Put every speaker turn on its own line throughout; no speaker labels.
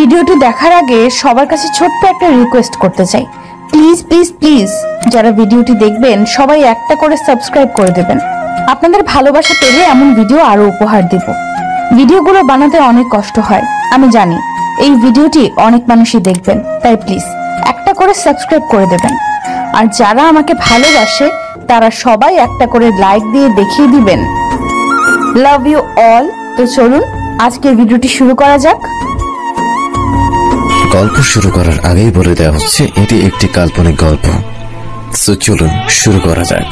ভিডিওটি দেখার আগে সবার কাছে ছোট্ট একটা রিকোয়েস্ট করতে চাই, প্লিজ প্লিজ প্লিজ যারা ভিডিওটি দেখবেন সবাই একটা করে সাবস্ক্রাইব করে দেবেন। আপনাদের ভালোবাসা পেলে এমন ভিডিও আরো উপহার দেব। ভিডিওগুলো বানাতে অনেক কষ্ট হয় আমি জানি, এই ভিডিওটি অনেক মানুষই দেখবেন, তাই প্লিজ একটা করে সাবস্ক্রাইব করে দেবেন। আর যারা আমাকে ভালোবাসে তারা সবাই একটা করে লাইক দিয়ে দেখিয়ে দিবেন লাভ ইউ অল। তো চলুন আজকের ভিডিওটি শুরু করা যাক।
গল্প শুরু করার আগেই বলে দেওয়া হচ্ছে এটি একটি কাল্পনিক গল্প। তো চলুন শুরু করা যাক।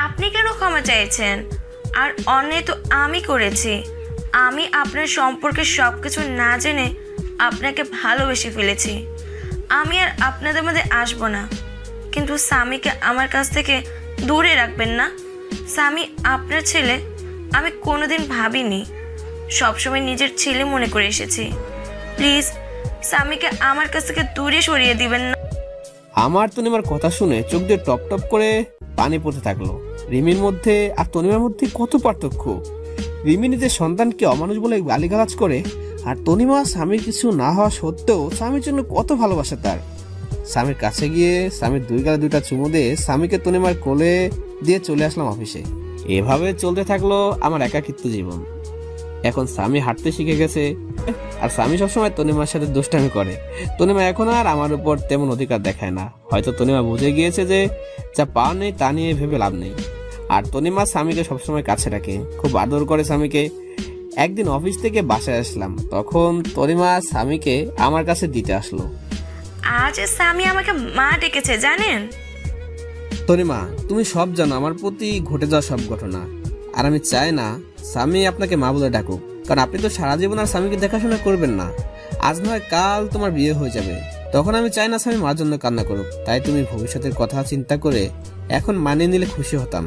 আপনি কেন ক্ষমা চাইছেন? আর অন্যায় তো আমি করেছি। আমি আপনার সম্পর্কে সবকিছু না জেনে আপনাকে ভালোবেসে ফেলেছি। আমি আর আপনাদের মধ্যে আসবো না, কিন্তু স্বামীকে আমার কাছ থেকে দূরে রাখবেন না। স্বামী আপনার ছেলে আমি কোনোদিন ভাবিনি, সবসময় নিজের ছেলে মনে করে এসেছি। প্লিজ স্বামীকে আমার কাছ থেকে দূরে সরিয়ে দিবেন না।
আমার তনিমার কথা শুনে চোখ দিয়ে টপ টপ করে পানি পড়তে থাকলো। রিমির মধ্যে আর তনিমার মধ্যে কত পার্থক্য। রিমি নিজের সন্তানকে অমানুষ বলে গালিগালাজ করে, আর তনিমা স্বামীর কিছু না হওয়া সত্ত্বেও স্বামীর জন্য কত ভালোবাসে তার। স্বামীর কাছে গিয়ে স্বামীর দুই গালে দুইটা চুমু দিয়ে স্বামীকে তনিমার কোলে দিয়ে চলে আসলাম অফিসে। এভাবে চলতে থাকলো আমার একাকিত্ব জীবন। এখন স্বামী হাঁটতে শিখে গেছে, আর স্বামী সবসময় তনিমার সাথে দুষ্টামি করে। তনিমা এখন আর আমার উপর তেমন অধিকার দেখায় না। হয়তো তনিমা বুঝে গিয়েছে যে যা পাওয়ার নেই তা নিয়ে ভেবে লাভ নেই। আর তনিমা স্বামীকে সবসময় কাছে রাখে, খুব আদর করে স্বামীকে। একদিন অফিস থেকে বাসায় আসলাম, তখন তনিমা স্বামীকে আমার কাছে দিতে আসলো।
আজ স্বামী আমাকে মা ডেকেছে জানেন?
তনিমা, তুমি সব জানো আমার প্রতি ঘটে যাওয়া সব ঘটনা, আর আমি চাই না স্বামী আপনাকে মা বলে ডাকুক, কারণ আপনি তো সারা জীবন আর স্বামীকে দেখাশোনা করবেন না। আজ নয় কাল তোমার বিয়ে হয়ে যাবে, তখন আমি চাই না স্বামী মার জন্য কান্না করুক। তাই তুমি ভবিষ্যতের কথা চিন্তা করে এখন মানিয়ে নিলে খুশি হতাম।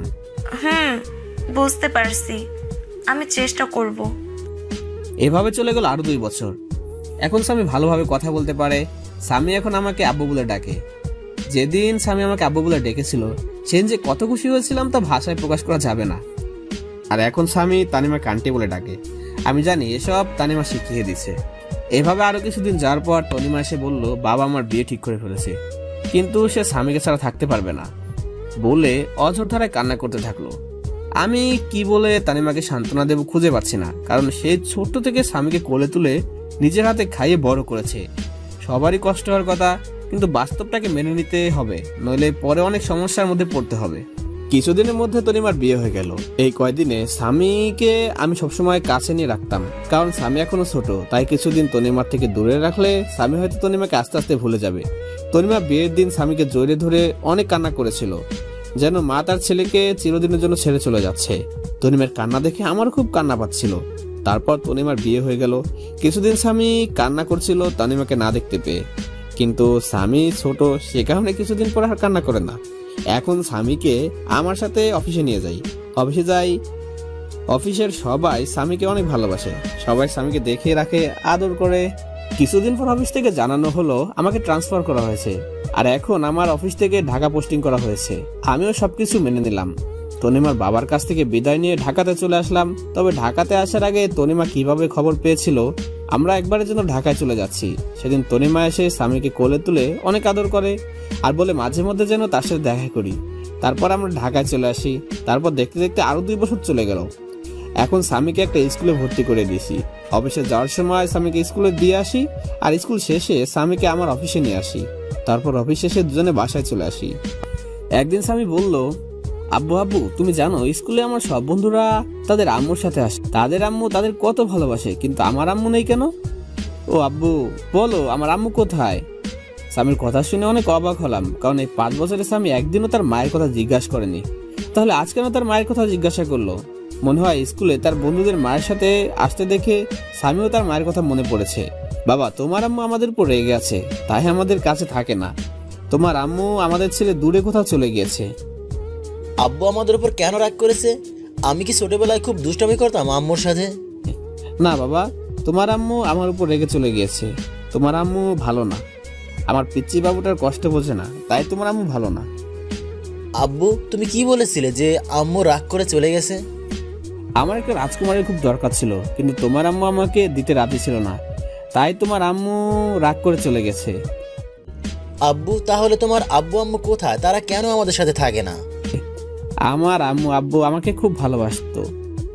বুঝতে পারছি, আমি চেষ্টা করব।
এভাবে চলে গেল আরো 2 বছর। এখন স্বামী ভালোভাবে কথা বলতে পারে। স্বামী এখন আমাকে আব্বু বলে ডাকে। যেদিন স্বামী আমাকে আব্বু বলে ডেকেছিল সেদিন যে কত খুশি হয়েছিলাম তা ভাষায় প্রকাশ করা যাবে না। আর এখন স্বামী তানিমা কান্টি বলে ডাকে। আমি জানি এসব তানিমা শিখিয়ে দিছে। এভাবে আরো কিছুদিন যাওয়ার পর তনিমা এসে বলল বাবা আমার বিয়ে ঠিক করে ফেলেছে, কিন্তু সে স্বামীকে ছাড়া থাকতে পারবে না বলে অঝোর ধারায় কান্না করতে থাকলো। আমি কি বলে তানিমাকে সান্ত্বনা দেব খুঁজে পাচ্ছি না, কারণ সে ছোট্ট থেকে স্বামীকে কোলে তুলে নিজের হাতে খাইয়ে বড় করেছে। সবারই কষ্ট হওয়ার কথা, কিন্তু বাস্তবটাকে মেনে নিতে হবে, নইলে পরে অনেক সমস্যার মধ্যে পড়তে হবে। কিছুদিনের মধ্যে তনিমার বিয়ে হয়ে গেল। এই কয়দিনে স্বামীকে আমি সবসময় কাছে নিয়ে রাখতাম, কারণ স্বামী এখনো ছোট। তাই কিছুদিন তনিমার থেকে দূরে রাখলে স্বামী হয়তো তনিমাকে আস্তে আস্তে ভুলে যাবে। তনিমা বিয়ের দিন স্বামীকে জড়িয়ে ধরে অনেক কান্না করেছিল, যেন মা তার ছেলেকে চিরদিনের জন্য ছেড়ে চলে যাচ্ছে। তনিমার কান্না দেখে আমারও খুব কান্না পাচ্ছিল। তারপর তনিমার বিয়ে হয়ে গেল। কিছুদিন স্বামী কান্না করছিল তনিমাকে না দেখতে পেয়ে, কিন্তু স্বামী ছোট, সে কারণে কিছুদিন পর আর কান্না করে না। এখন স্বামীকে আমার সাথে অফিসে নিয়ে যাই। অফিসে যাই, অফিসের সবাই স্বামীকে অনেক ভালোবাসে। সবাই স্বামীকে দেখে রাখে, আদর করে। কিছুদিন পর অফিস থেকে জানানো হলো আমাকে ট্রান্সফার করা হয়েছে, আর এখন আমার অফিস থেকে ঢাকা পোস্টিং করা হয়েছে। আমিও সবকিছু মেনে নিলাম। তনিমার বাবার কাছ থেকে বিদায় নিয়ে ঢাকাতে চলে আসলাম। তবে ঢাকাতে আসার আগে তনিমা কিভাবে খবর পেয়েছিল আমরা একবারের জন্য ঢাকায় চলে যাচ্ছি, সেদিন তনিমা এসে স্বামীকে কোলে তুলে অনেক আদর করে আর বলে মাঝে মধ্যে যেন তার সাথে দেখা করি। তারপর আমরা ঢাকায় চলে আসি। তারপর দেখতে দেখতে আরো 2 বছর চলে গেল। এখন স্বামীকে একটা স্কুলে ভর্তি করে দিয়েছি। অফিসে যাওয়ার সময় স্বামীকে স্কুলে দিয়ে আসি, আর স্কুল শেষে স্বামীকে আমার অফিসে নিয়ে আসি। তারপর অফিস শেষে দুজনে বাসায় চলে আসি। একদিন স্বামী বলল, আব্বু আব্বু তুমি জানো স্কুলে আমার সব বন্ধুরা তাদের আম্মুর সাথে আসে, তাদের আম্মু তাদের কত ভালোবাসে, কিন্তু আমার আম্মু নেই কেন? ও আব্বু বলো আমার আম্মু কোথায়? স্বামীর কথা শুনে অনেক অবাক হলাম, কারণ এই 5 বছরের স্বামী একদিনও তার মায়ের কথা জিজ্ঞাসা করেনি। তাহলে আজ কেন তার মায়ের কথা জিজ্ঞাসা করলো? মনে হয় স্কুলে তার বন্ধুদের মায়ের সাথে আসতে দেখে স্বামীও তার মায়ের কথা মনে পড়েছে। বাবা তোমার আম্মু আমাদের উপর রেগে আছে, তাই আমাদের কাছে থাকে না। তোমার আম্মু আমাদের ছেড়ে দূরে কোথাও চলে গিয়েছে।
আব্বু আমাদের উপর কেন রাগ করেছে? আমি কি ছোটবেলায় খুব দুষ্টামি করতাম আম্মুর সাথে?
না বাবা, তোমার আম্মু আমার উপর রেগে চলে গিয়েছে। তোমার আম্মু ভালো না। আমার পিচ্চি বাবুটার কষ্ট বোঝে না, তাই তোমার আম্মু ভালো না।
আব্বু তুমি কি বলেছিলে যে আম্মু রাগ করে চলে গেছে?
আমার একটা রাজকুমারের খুব দরকার ছিল, কিন্তু তোমার আম্মু আমাকে দিতে রাজি ছিল না, তাই তোমার আম্মু রাগ করে চলে গেছে।
আব্বু তাহলে তোমার আব্বু আম্মু কোথায়? তারা কেন আমাদের সাথে থাকে না?
আমার আম্মু আব্বু আমাকে খুব ভালোবাসতো।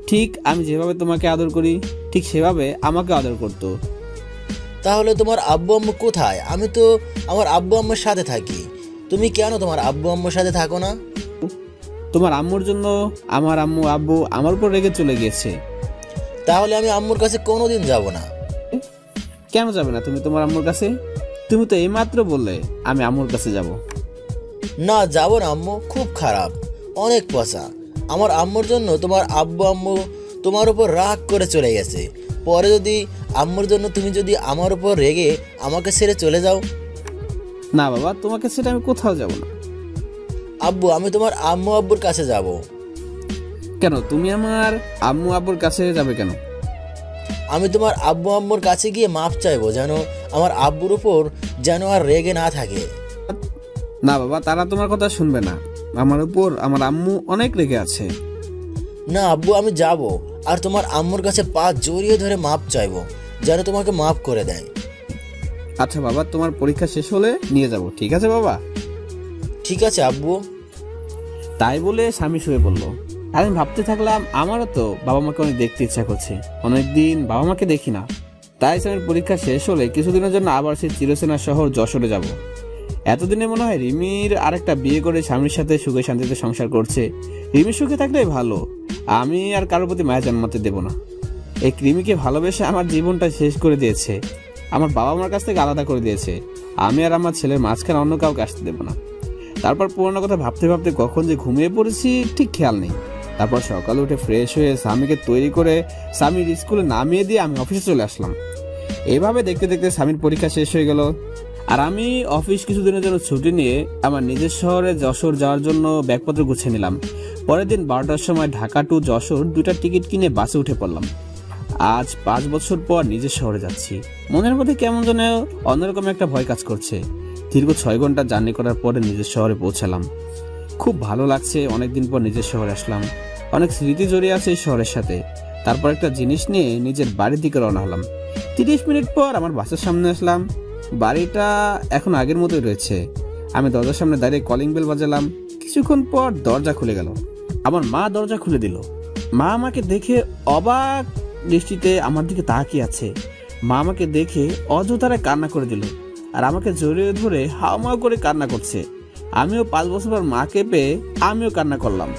ঠিক আমি যেভাবে তোমাকে আদর করি ঠিক সেভাবে আমাকে আদর করতো।
তাহলে তোমার আব্বু আম্মু কোথায়? আমি তো আমার আব্বু আম্মুর সাথে থাকি, তুমি কেন তোমার আব্বু আম্মুর সাথে থাকো না?
তোমার আম্মুর জন্য আমার আম্মু আব্বু আমার উপর রেগে চলে গিয়েছে।
তাহলে আমি আম্মুর কাছে কোনোদিন যাব না।
কেন যাবে না তুমি তোমার আম্মুর কাছে? তুমি তো এইমাত্র বললে আমি আম্মুর কাছে যাব।
না যাব না আম্মু, খুব খারাপ, অনেক পচা। আমার আম্মুর জন্য তোমার আব্বু আম্মু তোমার উপর রাগ করে চলে গেছে। পরে যদি আম্মুর জন্য তুমি যদি আমার উপর রেগে আমাকে ছেড়ে চলে যাও।
না বাবা, তোমাকে সেটা আমি কোথাও যাব না।
আব্বু আমি তোমার আম্মু আব্বুর কাছে যাব।
কেন তুমি আমার আম্মু আব্বুর কাছে যাবে কেন?
আমি তোমার আব্বু আম্মুর কাছে গিয়ে মাপ চাইবো, যেন আমার আব্বুর উপর যেন আর রেগে না থাকে।
না বাবা, তারা তোমার কথা শুনবে না। আমার উপর আমার আম্মু অনেক রেগে আছে।
না আব্বু আমি যাব, আর তোমার আম্মুর কাছে পা জড়িয়ে ধরে মাপ চাইবো, যেন তোমাকে মাফ করে দেয়।
আচ্ছা বাবা, তোমার পরীক্ষা শেষ হলে নিয়ে যাব, ঠিক আছে বাবা?
ঠিক আছে আব্বু।
তাই বলে স্বামী শুয়ে পড়লো। আমি ভাবতে থাকলাম আমারও তো বাবা মাকে অনেক দেখতে ইচ্ছা করছে, অনেকদিন বাবা মাকে দেখি না। তাই স্বামীর পরীক্ষা শেষ হলে কিছুদিনের জন্য আবার সেই চিরচেনা শহর যশোরে যাব। এতদিনে মনে হয় রিমির আরেকটা বিয়ে করে স্বামীর সাথে সুখে শান্তিতে সংসার করছে। রিমি সুখে থাকলেই ভালো, আমি আর কারোর প্রতি মায়া জন্মাতে দেব না। এই রিমিকে ভালোবেসে আমার জীবনটা শেষ করে দিয়েছে, আমার বাবা মার কাছ থেকে আলাদা করে দিয়েছে। আমি আর আমার ছেলের মাঝখানে অন্য কাউকে আসতে দেব না। তারপর পুরোনো কথা ভাবতে ভাবতে কখন যে ঘুমিয়ে পড়েছি ঠিক খেয়াল নেই। তারপর সকালে উঠে ফ্রেশ হয়ে স্বামীকে তৈরি করে স্বামীর স্কুলে নামিয়ে দিয়ে আমি অফিসে চলে আসলাম। এভাবে দেখতে দেখতে স্বামীর পরীক্ষা শেষ হয়ে গেল, আর আমি অফিস কিছুদিনের জন্য ছুটি নিয়ে আমার নিজের শহরে যশোর যাওয়ার জন্য ব্যাগপত্র গুছিয়ে নিলাম। পরের দিন 12টার সময় ঢাকা টু যশোর 2টা টিকিট কিনে বাসে উঠে পড়লাম। আজ 5 বছর পর নিজের শহরে যাচ্ছি। মনের মধ্যে কেমন যেন অন্যরকম একটা ভয় কাজ করছে। দীর্ঘ 6 ঘন্টা জার্নি করার পরে নিজের শহরে পৌঁছালাম। খুব ভালো লাগছে, অনেকদিন পর নিজের শহরে আসলাম। অনেক স্মৃতি জড়িয়ে আছে এই শহরের সাথে। তারপর একটা জিনিস নিয়ে নিজের বাড়ির দিকে রওনা হলাম। 30 মিনিট পর আমার বাসার সামনে আসলাম। বাড়িটা এখন আগের মতোই রয়েছে। আমি দরজার সামনে দাঁড়িয়ে কলিং বেল বাজালাম। কিছুক্ষণ পর দরজা খুলে গেল। আমার মা দরজা খুলে দিল। মা আমাকে দেখে অবাক দৃষ্টিতে আমার দিকে তাকিয়ে আছে। মা আমাকে দেখে অযথারে কান্না করে দিল, আর আমাকে জড়িয়ে ধরে হাওমাও করে কান্না করছে। আমিও 5 বছর পর মাকে পেয়ে আমিও কান্না করলাম।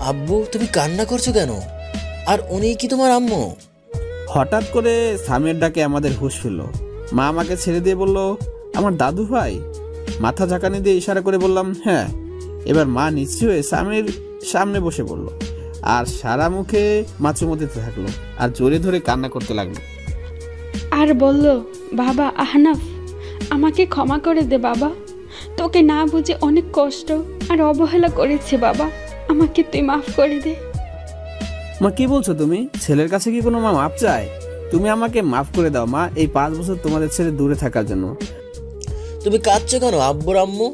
আব্বু তুমি কান্না করছো কেন? আর উনি কি তোমার আম্মু?
হঠাৎ করে স্বামীর ডাকে আমাদের হুঁশ ফিরল। মা আমাকে ছেড়ে দিয়ে বলল, আমার দাদু ভাই? মাথা ঝাঁকানি দিয়ে ইশারা করে বললাম, হ্যাঁ। এবার মা নিশ্চয় হয়ে স্বামীর সামনে বসে পড়ল, আর সারা মুখে মাছুমতি থাকলো, আর জোরে ধরে কান্না করতে লাগলো।
আর বলল, বাবা আহনাফ, আমাকে ক্ষমা করে দে বাবা, তোকে না বুঝে অনেক কষ্ট আর অবহেলা করেছে বাবা, আমাকে তুই মাফ করে দে।
মা কি বলছো তুমি? ছেলের কাছে কি কোনো মা মাপ চায়? তুমি আমাকে মাফ করে দাও মা, এই 5 বছর তোমাদের ছেড়ে দূরে থাকার জন্য।
তুমি কাঁদছো কেন আব্বুর আম্মু?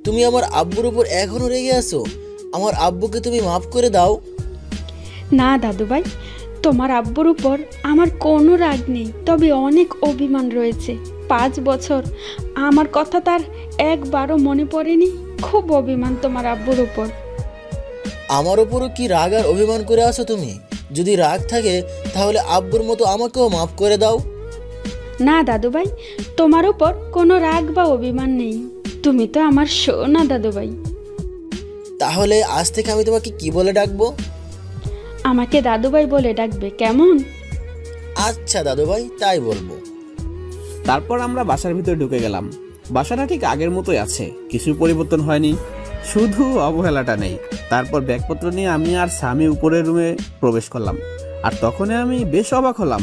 তুমি আমার আব্বুর উপর এখনো রেগে আছো? আমার আব্বুকে তুমি মাফ করে দাও।
না দাদু ভাই, তোমার আব্বুর উপর আমার কোনো রাগ নেই, তবে অনেক অভিমান রয়েছে। 5 বছর আমার কথা তার একবারও মনে পড়েনি। খুব অভিমান তোমার আব্বুর উপর।
আমার উপরও কি রাগ আর অভিমান করে আছো তুমি? যদি রাগ থাকে তাহলে আব্বুর মতো আমাকেও মাফ করে দাও।
না দাদু ভাই, তোমার উপর কোনো রাগ বা অভিমান নেই। তুমি তো আমার সোনা দাদু ভাই।
তাহলে আজ থেকে আমি তোমাকে কি বলে ডাকবো?
আমাকে দাদু ভাই বলে ডাকবে, কেমন?
আচ্ছা দাদু ভাই, তাই বলবো।
তারপর আমরা বাসার ভিতরে ঢুকে গেলাম। বাসাটা ঠিক আগের মতোই আছে, কিছু পরিবর্তন হয়নি, শুধু অবহেলাটা নেই। তারপর ব্যাগপত্র নিয়ে আমি আর স্বামী উপরের রুমে প্রবেশ করলাম। আর তখনই আমি বেশ অবাক হলাম,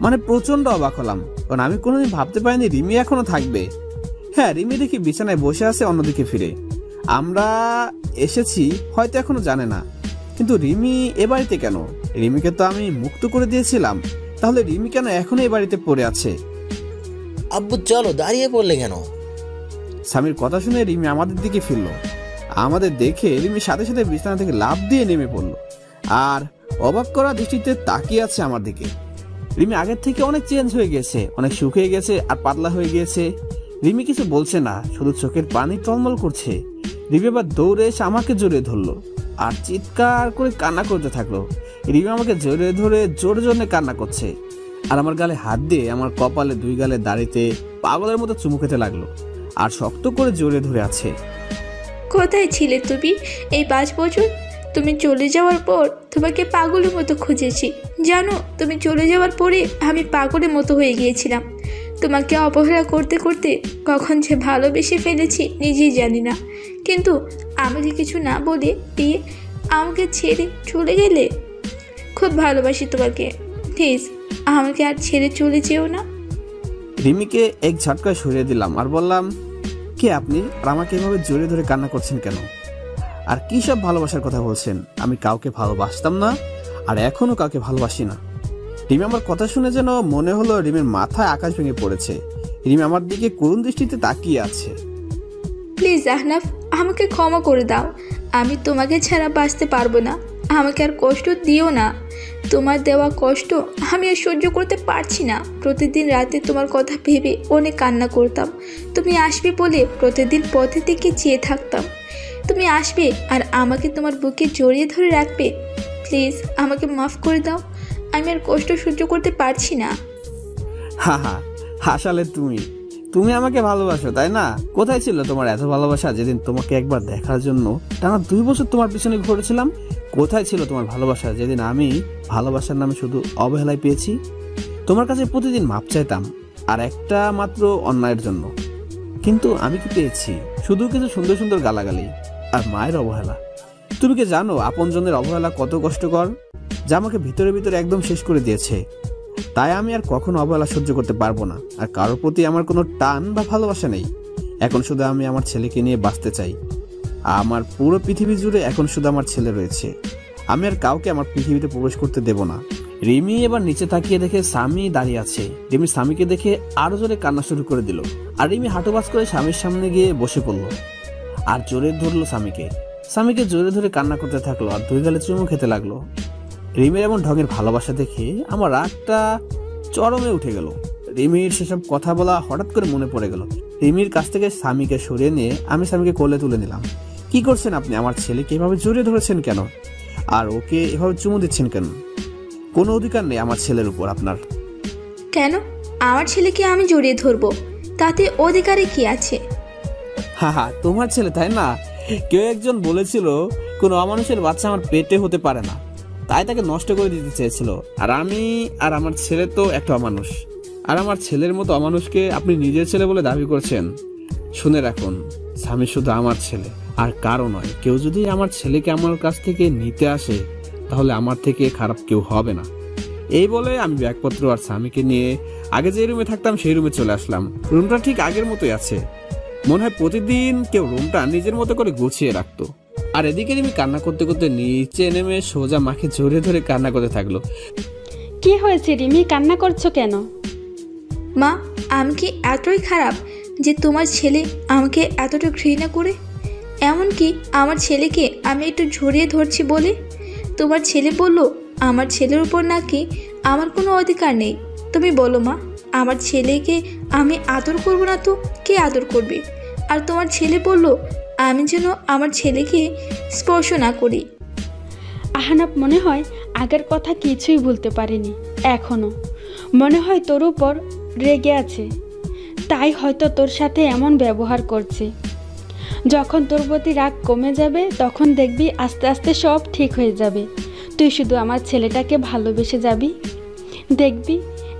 মানে প্রচন্ড অবাক হলাম, কারণ আমি কোনোদিন ভাবতে পারিনি রিমি এখনো থাকবে। হ্যাঁ, রিমি দেখি বিছানায় বসে আছে অন্যদিকে ফিরে। আমরা এসেছি হয়তো এখনো জানে না, কিন্তু রিমি এ বাড়িতে কেন? রিমিকে তো আমি মুক্ত করে দিয়েছিলাম, তাহলে রিমি কেন এখনো এ বাড়িতে পড়ে আছে?
আব্বু চলো, দাঁড়িয়ে পড়লে কেন?
স্বামীর কথা শুনে রিমি আমাদের দিকে ফিরল। আমাদের দেখে রিমি সাথে সাথে বিছানা থেকে লাফ দিয়ে নেমে পড়লো আর অবাক করা দৃষ্টিতে তাকিয়ে আছে আমার দিকে। রিমি আগের থেকে অনেক চেঞ্জ হয়ে গেছে, অনেক শুকিয়ে গেছে আর পাতলা হয়ে গিয়েছে। রিমি কিছু বলছে না, শুধু চোখের পানি টলমল করছে। রিমি আবার দৌড়ে এসে আমাকে জড়িয়ে ধরলো আর চিৎকার করে কান্না করতে থাকলো। রিমি আমাকে জড়িয়ে ধরে জোরে জোরে কান্না করছে আর আমার গালে হাত দিয়ে আমার কপালে, দুই গালে দাড়িতে পাগলের মতো চুমু খেতে লাগলো আর শক্ত করে জড়িয়ে ধরে আছে।
কোথায় ছিলে তুমি এই 5 বছর? তুমি চলে যাওয়ার পর তোমাকে পাগলের মতো খুঁজেছি। জানো, তুমি চলে যাওয়ার পরে আমি পাগলের মতো হয়ে গিয়েছিলাম। তোমাকে অবহেলা করতে করতে কখন যে ভালোবেসে ফেলেছি নিজেই জানি না। কিন্তু আমাকে কিছু না বলে দিয়ে আমাকে ছেড়ে চলে গেলে। খুব ভালোবাসি তোমাকে, প্লিজ আমাকে আর ছেড়ে চলে যেও না।
রিমিকে এক ঝটকায় সরিয়ে দিলাম আর বললাম, কে আপনি আর আমাকে এভাবে জড়িয়ে ধরে কান্না করছেন কেন? আর কি সব ভালোবাসার কথা বলছেন? আমি কাউকে ভালোবাসতাম না আর এখনো কাউকে ভালোবাসি না। রিমি আমার কথা শুনে যেন মনে হলো রিমির মাথায় আকাশ ভেঙে পড়েছে। রিমি আমার দিকে করুণ দৃষ্টিতে তাকিয়ে আছে।
প্লিজ আহনাফ, আমাকে ক্ষমা করে দাও। আমি তোমাকে ছাড়া বাঁচতে পারবো না। আমাকে আর কষ্ট দিও না। তোমার দেওয়া কষ্ট আমি আর সহ্য করতে পারছি না। প্রতিদিন রাতে তোমার কথা ভেবে অনেক কান্না করতাম। তুমি আসবে বলে প্রতিদিন পথে থেকে চেয়ে থাকতাম। তুমি আসবে আর আমাকে তোমার বুকে জড়িয়ে ধরে রাখবে। প্লিজ আমাকে মাফ করে দাও। আমি আর কষ্ট সহ্য করতে পারছি না।
হা হা, আসলে তুমি আমাকে ভালোবাসো তাই না? কোথায় ছিল তোমার এত ভালোবাসা যেদিন তোমাকে একবার দেখার জন্য টানা 2 বছর তোমার পিছনে ঘুরেছিলাম? কোথায় ছিল তোমার ভালোবাসা যেদিন আমি ভালোবাসার নামে শুধু অবহেলায় পেয়েছি? তোমার কাছে প্রতিদিন মাপ চাইতাম আর একটা মাত্র অন্যায়ের জন্য, কিন্তু আমি কি পেয়েছি? শুধু কিছু সুন্দর সুন্দর গালাগালি আর মায়ের অবহেলা। তুমি কি জানো আপনজনের অবহেলা কত কষ্টকর, যা আমাকে ভিতরে ভিতরে একদম শেষ করে দিয়েছে। তাই আমি আর কখনো অবহেলা সহ্য করতে পারবো না। আর কারোর প্রতি আমার কোনো টান বা ভালোবাসা নেই। এখন শুধু আমি আমার ছেলেকে নিয়ে বাঁচতে চাই। আমার পুরো পৃথিবী জুড়ে এখন শুধু আমার ছেলে রয়েছে। আমি আর কাউকে আমার পৃথিবীতে প্রবেশ করতে দেব না। রিমি এবার নিচে তাকিয়ে দেখে স্বামী দাঁড়িয়ে আছে। রিমি স্বামীকে দেখে আরো জোরে কান্না শুরু করে দিল আর রিমি হাঁটুবাজ করে স্বামীর সামনে গিয়ে বসে পড়লো আর জোরে ধরলো স্বামীকে জোরে ধরে কান্না করতে থাকলো আর 2 গালে চুমু খেতে লাগলো। রিমির এমন ঢঙের ভালোবাসা দেখে আমার রাগটা চরমে উঠে গেল। রিমির সেসব কথা বলা হঠাৎ করে মনে পড়ে গেল। রিমির কাছ থেকে স্বামীকে সরিয়ে নিয়ে আমি স্বামীকে কোলে তুলে নিলাম। কি করছেন আপনি? আমার ছেলেকে এভাবে জড়িয়ে ধরেছেন কেন? আর ওকে এভাবে চুমু দিচ্ছেন কেন? কোনো অধিকার নেই আমার ছেলের উপর আপনার।
কেন? আমার ছেলেকে আমি জড়িয়ে ধরবো, তাতে অধিকারে কি আছে?
হা হা, তোমার ছেলে তাই না? কেউ একজন বলেছিল কোনো অমানুষের বাচ্চা আমার পেটে হতে পারে না, তাই তাকে নষ্ট করে দিতে চেয়েছিল। আর আমি আর আমার ছেলে তো একটা অমানুষ। আর আমার ছেলের মতো অমানুষকে আপনি নিজের ছেলে বলে দাবি করছেন? শুনে রাখুন, স্বামী শুধু আমার ছেলে আর কারো নয়। কেউ যদি আমার ছেলেকে আমার কাছ থেকে নিতে আসে তাহলে আমার থেকে খারাপ কেউ হবে না। এই বলে আমি ব্যাগপত্র আর স্বামীকে নিয়ে আগে যে রুমে থাকতাম সেই রুমে চলে আসলাম। রুমটা ঠিক আগের মতোই আছে। মনে হয় প্রতিদিন কেউ রুমটা নিজের মতো করে গুছিয়ে রাখতো। আর এদিকে আমি কান্না করতে করতে নিচে নেমে সোজা মাকে জড়িয়ে ধরে কান্না করতে থাকলো।
কি হয়েছে রিমি, কান্না করছো কেন?
মা, আমি কি এতই খারাপ যে তোমার ছেলে আমাকে এতটা ঘৃণা করে? এমনকি আমার ছেলেকে আমি একটু জড়িয়ে ধরছি বলে তোমার ছেলে বলল আমার ছেলের উপর নাকি আমার কোনো অধিকার নেই। তুমি বলো মা, আমার ছেলেকে আমি আদর করব না তো কে আদর করবে? আর তোমার ছেলে বলল আমি যেন আমার ছেলেকে স্পর্শ না করি।
আহনাফ মনে হয় আগের কথা কিছুই ভুলতে পারেনি। এখনো মনে হয় তোর উপর রেগে আছে, তাই হয়তো তোর সাথে এমন ব্যবহার করছে। যখন তোর প্রতি রাগ কমে যাবে তখন দেখবি আস্তে আস্তে সব ঠিক হয়ে যাবে। তুই শুধু আমার ছেলেটাকে ভালোবেসে যাবি, দেখবি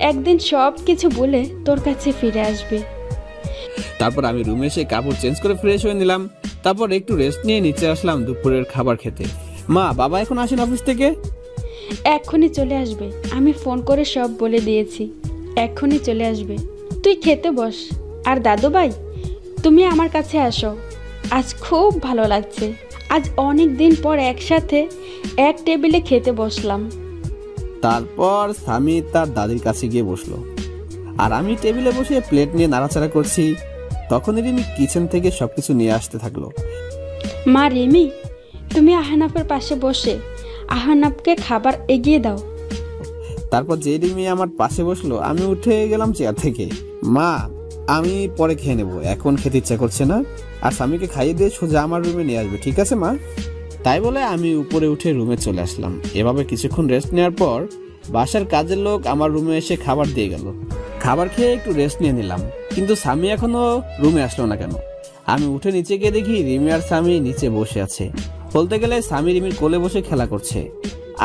একদিন সব কিছু বলে তোর কাছে ফিরে আসবে।
তারপর আমি রুমে এসে কাপড় চেঞ্জ করে ফ্রেশ হয়ে নিলাম। তারপর একটু রেস্ট নিয়ে নিচে আসলাম দুপুরের খাবার খেতে। মা, বাবা এখন আসেন অফিস থেকে?
এক্ষুনি চলে আসবে, আমি ফোন করে সব বলে দিয়েছি। এক্ষুনি চলে আসবে, তুই খেতে বস। আর দাদু ভাই, তুমি আমার কাছে আসো, আজ খুব ভালো লাগছে। আজ অনেক দিন পর একসাথে এক টেবিলে খেতে বসলাম।
তারপর স্বামী তার দাদির কাছে গিয়ে বসলো আর আমি টেবিলে বসে প্লেট নিয়ে নাড়াচাড়া করছি। তখন রিমি কিচেন থেকে সবকিছু নিয়ে আসতে থাকলো।
মা রিমি, তুমি আহনাফের পাশে বসে আহনাফকে খাবার এগিয়ে দাও।
তারপর যে রিমি আমার পাশে বসলো, আমি উঠে গেলাম চেয়ার থেকে। মা, আমি পরে খেয়ে নেবো, এখন খেতে ইচ্ছা করছে না। আর স্বামীকে খাইয়ে দিয়ে সোজা আমার রুমে নিয়ে আসবে, ঠিক আছে মা? তাই বলে আমি উপরে উঠে রুমে চলে আসলাম। এভাবে কিছুক্ষণ রেস্ট নেওয়ার পর বাসার কাজের লোক আমার রুমে এসে খাবার দিয়ে গেল। খাবার খেয়ে একটু রেস্ট নিয়ে নিলাম, কিন্তু স্বামী এখনো রুমে আসলো না কেন? আমি উঠে নিচে গিয়ে দেখি রিমি আর স্বামী নিচে বসে আছে। বলতে গেলে স্বামী রিমির কোলে বসে খেলা করছে,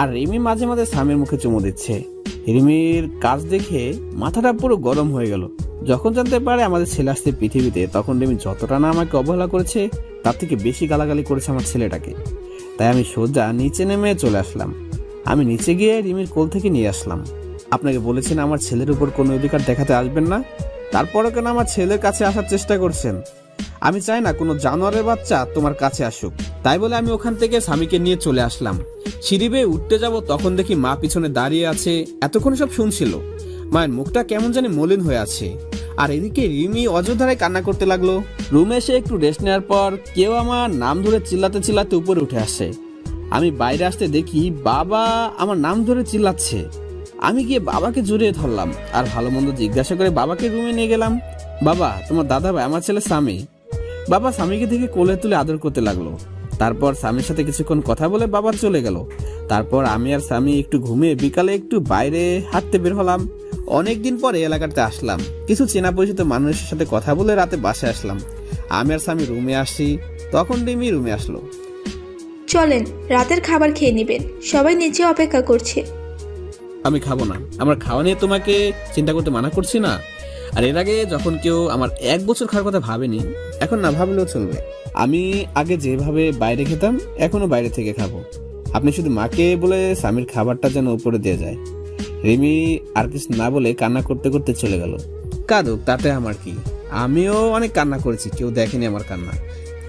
আর রিমি মাঝে মাঝে স্বামীর মুখে চুমু দিচ্ছে। রিমির কাজ দেখে মাথাটা পুরো গরম হয়ে গেল। যখন জানতে পারে আমাদের ছেলে আসছে পৃথিবীতে, তখন রিমি যতটা না আমাকে অবহেলা করেছে, তার থেকে বেশি গালাগালি করেছে আমার ছেলেটাকে। তাই আমি সোজা নিচে নেমে চলে আসলাম। আমি নিচে গিয়ে রিমির কোল থেকে নিয়ে আসলাম। আপনাকে বলেছেন আমার ছেলের উপর কোনো অধিকার দেখাতে আসবেন না, তারপরে কেন আমার ছেলের কাছে আসার চেষ্টা করছেন? আমি চাই না কোনো জানোয়ারের বাচ্চা তোমার কাছে আসুক। তাই বলে আমি ওখান থেকে স্বামীকে নিয়ে চলে আসলাম। সিঁড়ি বেয়ে উঠতে যাব, তখন দেখি মা পিছনে দাঁড়িয়ে আছে। এতক্ষণ সব শুনছিল। মায়ের মুখটা কেমন জানি মলিন হয়ে আছে, আর এদিকে রিমি অযোধ্যায় কান্না করতে লাগলো। রুমে এসে একটু রেস্ট নেওয়ার পর কেউ আমার নাম ধরে চিল্লাতে চিল্লাতে উপরে উঠে আসে। আমি বাইরে আসতে দেখি বাবা আমার নাম ধরে চিল্লাচ্ছে। আমি গিয়ে বাবাকে জড়িয়ে ধরলাম আর ভালো মন্দ জিজ্ঞাসা করে বাবাকে রুমে নিয়ে গেলাম। বাবা, তোমার দাদা ভাই, আমার ছেলে স্বামী। বাবা স্বামীকে দেখে কোলে তুলে আদর করতে লাগলো। তারপর স্বামীর সাথে কিছুক্ষণ কথা বলে বাবা চলে গেল। তারপর আমি আর স্বামী একটু ঘুমিয়ে বিকালে একটু বাইরে হাঁটতে বের হলাম। অনেকদিন পরে এলাকাতে আসলাম, কিছু চেনা পরিচিত মানুষের সাথে কথা বলে রাতে বাসায় আসলাম। আমি আর স্বামী রুমে আসি, তখন রিমি রুমে আসলো।
চলেন, রাতের খাবার খেয়ে নেবেন, সবাই নিচে অপেক্ষা করছে।
আমি খাবো না, আমার খাওয়া নিয়ে তোমাকে চিন্তা করতে মানা করছি না। আর এর আগে যখন কেউ আমার 1 বছর খাওয়ার কথা ভাবেনি, এখন না ভাবলেও চলবে। আমি আগে যেভাবে বাইরে খেতাম, এখনো বাইরে থেকে খাবো। আপনি শুধু মাকে বলে স্বামীর খাবারটা যেন উপরে দিয়ে যায়। রিমি আর কিছু না বলে কান্না করতে করতে চলে গেল। কাঁদুক, তাতে আমার কি? আমিও অনেক কান্না করেছি, কেউ দেখেনি আমার কান্না।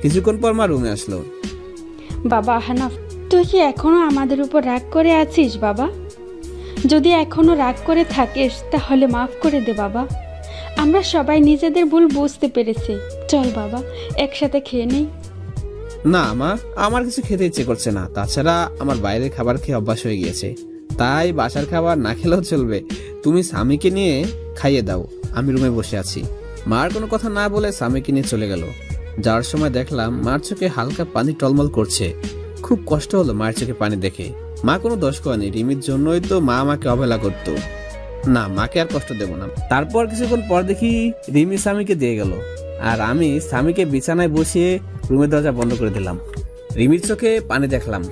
কিছুক্ষণ পর মা রুমে আসলো।
বাবা আহনাফ, তুই কি এখনো আমাদের উপর রাগ করে আছিস বাবা? যদি এখনো রাগ করে থাকিস তাহলে মাফ করে দে বাবা। আমরা সবাই নিজেদের ভুল বুঝতে পেরেছি। চল বাবা, একসাথে খেয়ে নেই।
না মা, আমার কিছু খেতে ইচ্ছে করছে না। তাছাড়া আমার বাইরের খাবার খেয়ে অভ্যাস হয়ে গিয়েছে, তাই বাসার খাবার না খেলেও চলবে। তুমি স্বামীকে নিয়ে খাইয়ে দাও, আমি রুমে বসে আছি। মার কোনো কথা না বলে স্বামীকে নিয়ে চলে গেল। যাওয়ার সময় দেখলাম মার চোখে হালকা পানি টলমল করছে। খুব কষ্ট হলো মায়ের চোখে পানি দেখে। মা কোনো দোষ করেনি, রিমির জন্যই তো মা আমাকে অবহেলা করতো। না, মাকে আর কষ্ট দেব না। তারপর কিছুক্ষণ পর দেখি রিমি স্বামীকে দিয়ে গেল, আর আমি স্বামীকে বিছানায় বসিয়ে রুমের দরজা বন্ধ করে দিলাম। রিমির চোখে পানি দেখলাম,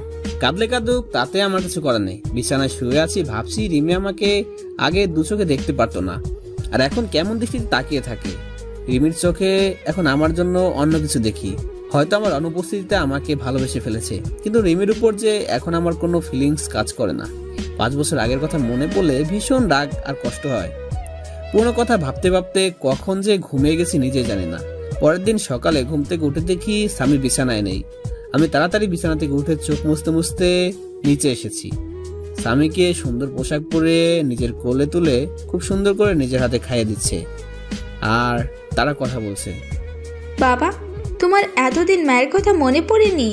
কাঁদলে কাঁদুক, তাতে আমার কিছু করার নেই। বিছানায় শুয়ে আছি, ভাবছি রিমি আমাকে আগে 2 চোখে দেখতে পারতো না, আর এখন কেমন দৃষ্টিতে তাকিয়ে থাকে। রিমির চোখে এখন আমার জন্য অন্য কিছু দেখি। হয়তো আমার অনুপস্থিতিতে আমাকে ভালোবেসে ফেলেছে, কিন্তু রিমির উপর যে এখন আমার কোনো ফিলিংস কাজ করে না। 5 বছর আগের কথা মনে পড়লে ভীষণ রাগ আর কষ্ট হয়। পুরনো কথা ভাবতে ভাবতে কখন যে ঘুমিয়ে গেছি নিজে জানি না। পরের দিন সকালে ঘুম থেকে উঠে দেখি স্বামী বিছানায় নেই। আমি তাড়াতাড়ি বিছানা থেকে উঠে চোখ মুছতে মুছতে নিচে এসেছি। স্বামীকে সুন্দর পোশাক পরে নিজের কোলে তুলে খুব সুন্দর করে নিজের হাতে খাইয়ে দিচ্ছে, আর তারা কথা বলছে।
বাবা, তোমার এতদিন মায়ের কথা মনে পড়েনি?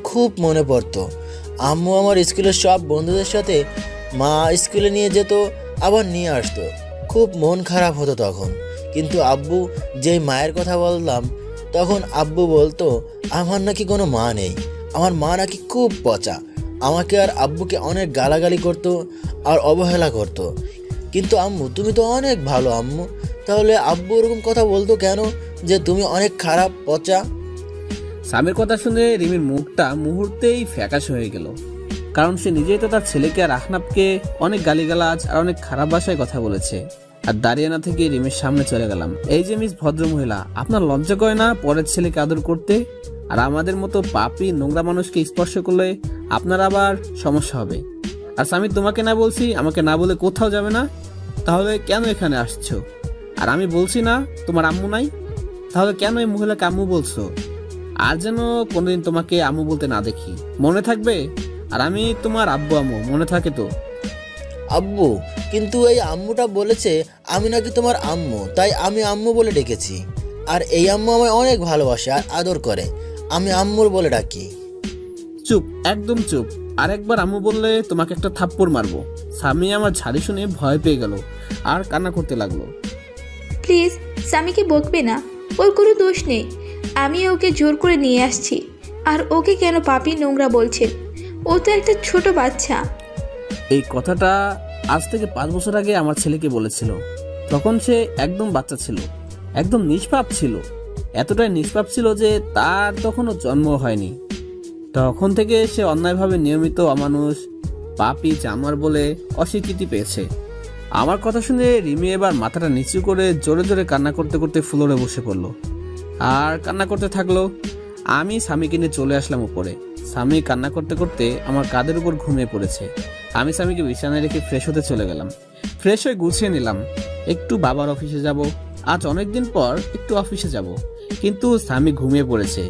খুব মনে পড়তো। আম্মু আমার স্কুলের সব বন্ধুদের সাথে মা স্কুলে নিয়ে যেত, আবার নিয়ে আসতো। খুব মন খারাপ হতো তখন। কিন্তু আব্বু যেই মায়ের কথা বললাম, তখন আব্বু বলতো আমার নাকি কোনো মা নেই, আমার মা নাকি খুব পচা। আমাকে আর আব্বুকে অনেক গালাগালি করতো আর অবহেলা করতো। কিন্তু আম্মু, তুমি তো অনেক ভালো আম্মু, তাহলে আব্বু ওরকম কথা বলতো কেন যে তুমি অনেক খারাপ, পচা?
স্বামীর কথা শুনে রিমির মুখটা মুহূর্তেই ফ্যাকাশ হয়ে গেল, কারণ সে নিজেই তো তার ছেলেকে আর আহনাফকে অনেক গালিগালাজ আর অনেক খারাপ ভাষায় কথা বলেছে। আর দাঁড়িয়ে না থেকে রিমির সামনে চলে গেলাম। এই যে মিস ভদ্রমহিলা, আপনার লজ্জা করে না পরের ছেলেকে আদর করতে? আর আমাদের মতো পাপী নোংরা মানুষকে স্পর্শ করলে আপনার আবার সমস্যা হবে। আর স্বামী, তোমাকে না বলছি আমাকে না বলে কোথাও যাবে না, তাহলে কেন এখানে আসছো? আর আমি বলছি না তোমার আম্মু নাই, তাহলে কেন এই মহিলাকে আম্মু বলছো? আর যেন কোনোদিন তোমাকে আম্মু বলতে না দেখি, মনে থাকবে? আর আমি তোমার আব্বু আম্মু, মনে থাকে তো?
আব্বু, কিন্তু এই আম্মুটা বলেছে আমি নাকি তোমার আম্মু, তাই আমি আম্মু বলে ডেকেছি। আর এই আম্মু আমায় অনেক ভালোবাসে আর আদর করে। আমি আম্মুর বলে ডাকি।
চুপ, একদম চুপ। আর একবার আম্মু বললে তোমাকে একটা থাপ্পড় মারবো। স্বামী আমার ঝাড়ি শুনে ভয় পেয়ে গেল আর কান্না করতে লাগলো।
প্লিজ স্বামীকে বকবে না, ওর কোনো দোষ নেই। আমি ওকে জোর করে নিয়ে আসছি, আর ওকে কেন পাপি নোংরা বলছেন? ও তো একটা ছোট বাচ্চা।
এই কথাটা আজ থেকে 5 বছর আগে আমার ছেলেকে বলেছিল। তখন সে একদম বাচ্চা ছিল, একদম নিষ্পাপ ছিল। এতটাই নিষ্পাপ ছিল যে তার তখনও জন্ম হয়নি। তখন থেকে সে অন্যায়ভাবে নিয়মিত অমানুষ, পাপী, জানোয়ার বলে অস্বীকৃতি পেয়েছে। আমার কথা শুনে রিমি এবার মাথাটা নিচু করে জোরে জোরে কান্না করতে করতে ফ্লোরে বসে পড়লো আর কান্না করতে থাকলো। আমি স্বামীকে নিয়ে চলে আসলাম উপরে। স্বামী কান্না করতে করতে আমার কাঁধের উপর ঘুমিয়ে পড়েছে। আমি স্বামীকে বিছানায় রেখে ফ্রেশ হতে চলে গেলাম। ফ্রেশ হয়ে গুছিয়ে নিলাম, একটু বাবার অফিসে যাব। আজ অনেকদিন পর একটু অফিসে যাব, কিন্তু স্বামী ঘুমিয়ে পড়েছে।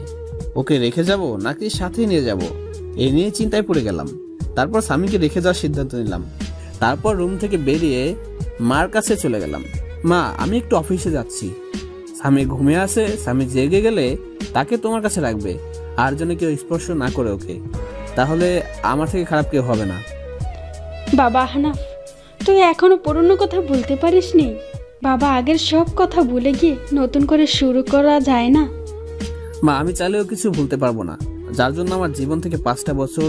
ওকে রেখে যাব নাকি সাথে নিয়ে যাব, এ নিয়ে চিন্তায় পড়ে গেলাম। তারপর স্বামীকে রেখে যাওয়ার সিদ্ধান্ত নিলাম। তারপর রুম থেকে বেরিয়ে মার কাছে চলে গেলাম। মা, আমি একটু অফিসে যাচ্ছি। স্বামী ঘুমিয়ে আছে, স্বামী জেগে গেলে তাকে তোমার কাছে রাখবে, আর যেন কেউ স্পর্শ না করে ওকে, তাহলে আমার থেকে খারাপ কেউ হবে না।
বাবা আহনাফ, তুই এখনো পুরনো কথা বলতে পারিস নি? বাবা, আগের সব কথা ভুলে গিয়ে নতুন করে শুরু করা যায় না?
মা, আমি চাইলেও কিছু ভুলতে পারবো না। যার জন্য আমার জীবন থেকে 5টা বছর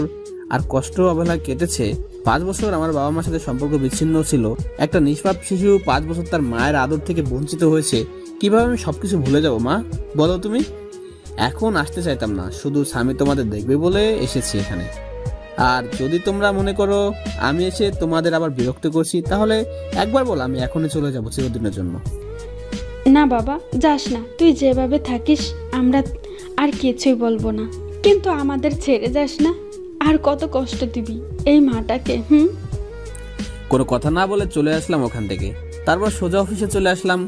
আর কষ্ট অবহেলা কেটেছে। 5 বছর আমার বাবা মার সাথে সম্পর্ক বিচ্ছিন্ন ছিল। একটা নিষ্পাপ শিশু 5 বছর তার মায়ের আদর থেকে বঞ্চিত হয়েছে। কিভাবে আমি সবকিছু ভুলে যাব মা, বলো তুমি? এখন আসতে চাইতাম না, শুধু স্বামী তোমাদের দেখবে বলে এসেছি এখানে। আর যদি তোমরা মনে করো আমি এসে তোমাদের আবার বিরক্ত করছি, তাহলে একবার বল, আমি এখনই চলে যাব চিরদিনের জন্য।
না বাবা, যাস না। তুই যেভাবে থাকিস আমরা আর কিছুই বলবো না, কিন্তু আমাদের ছেড়ে যাস না। আর কত কষ্ট দিবি এই মাটাকে?
কোনো কথা না বলে চলে আসলাম ওখান থেকে। তারপর সোজা অফিসে চলে আসলাম।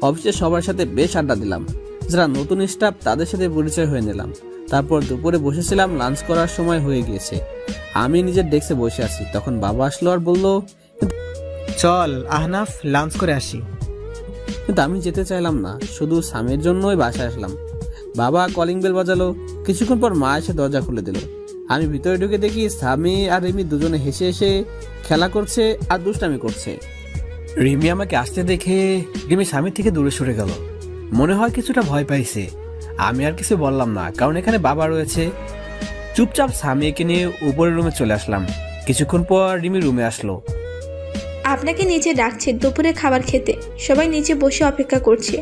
অফিসে সবার সাথে বেশ আড্ডা দিলাম। যারা নতুন স্টাফ তাদের সাথে পরিচয় হয়ে নিলাম। তারপর দুপুরে বসেছিলাম, লাঞ্চ করার সময় হয়ে গিয়েছে। আমি নিজের ডেস্কে বসে আছি, তখন বাবা আসলো আর বলল,
চল আহনাফ, লাঞ্চ করে আসি।
কিন্তু আমি যেতে চাইলাম না, শুধু স্বামীর জন্যই বাসায় আসলাম। বাবা কলিং বেল বাজালো। কিছুক্ষণ পর মা এসে দরজা খুলে দিল। আমি ভিতরে ঢুকে দেখি স্বামী আর রিমি দুজনে হেসে হেসে খেলা করছে আর দুষ্টামি করছে।
রিমি আমাকে আসতে দেখে রিমি স্বামী থেকে দূরে সরে গেল। মনে হয় কিছুটা ভয় পাইছে। আমি আর কিছু বললাম না, কারণ এখানে বাবা রয়েছে। চুপচাপ স্বামীকে নিয়ে উপরের রুমে চলে আসলাম। কিছুক্ষণ পর রিমি রুমে আসলো।
আপনাকে নিচে ডাকছে দুপুরে খাবার খেতে, সবাই নিচে বসে অপেক্ষা করছে।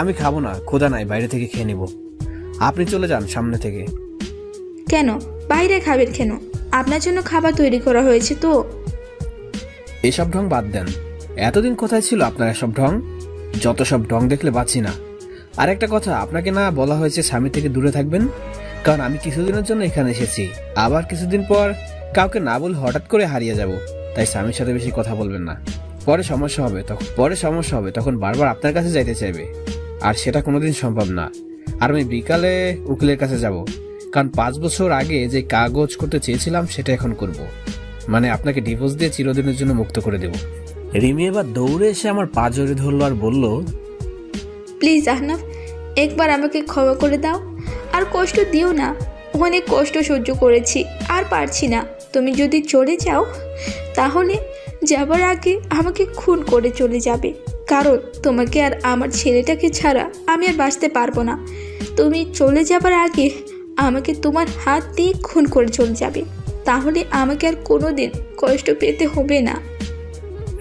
আমি খাবো না, ক্ষুধা নাই, বাইরে থেকে খেয়ে নিব। আপনি চলে যান সামনে থেকে।
কেন বাইরে খাবেন কেন? আপনার জন্য খাবার তৈরি করা হয়েছে তো।
এসব ঢং বাদ দেন। এতদিন কোথায় ছিল আপনার এসব ঢং? যত সব ঢং দেখলে বাঁচি না। আর একটা কথা, আপনাকে না বলা হয়েছে স্বামী থেকে দূরে থাকবেন? কারণ আমি কিছুদিনের জন্য এখানে এসেছি, আবার কিছুদিন পর কাউকে না বলে হঠাৎ করে হারিয়ে যাব। তাই স্বামীর সাথে বেশি কথা বলবেন না। পরে সমস্যা হবে, তখন বারবার আপনার কাছে যাইতে চাইবে, আর সেটা কোনোদিন সম্ভব না। আর আমি বিকালে উকিলের কাছে যাব, কারণ 5 বছর আগে যে কাগজ করতে চেয়েছিলাম সেটা এখন করব। মানে আপনাকে ডিভোর্স দিয়ে চিরদিনের জন্য মুক্ত করে দেব। রিমি এবার দৌড়ে এসে আমার পা জড়িয়ে ধরলো আর বলল,
প্লিজ আহনাফ, একবার আমাকে ক্ষমা করে দাও, আর কষ্ট দিও না। অনেক কষ্ট সহ্য করেছি, আর পারছি না। তুমি যদি চলে যাও তাহলে যাবার আগে আমাকে খুন করে চলে যাবে, কারণ তোমাকে আর আমার ছেলেটাকে ছাড়া আমি আর বাঁচতে পারবো না। তুমি চলে যাবার আগে আমাকে তোমার হাত দিয়ে খুন করে চলে যাবে, তাহলে আমাকে আর কোনোদিন কষ্ট পেতে হবে না।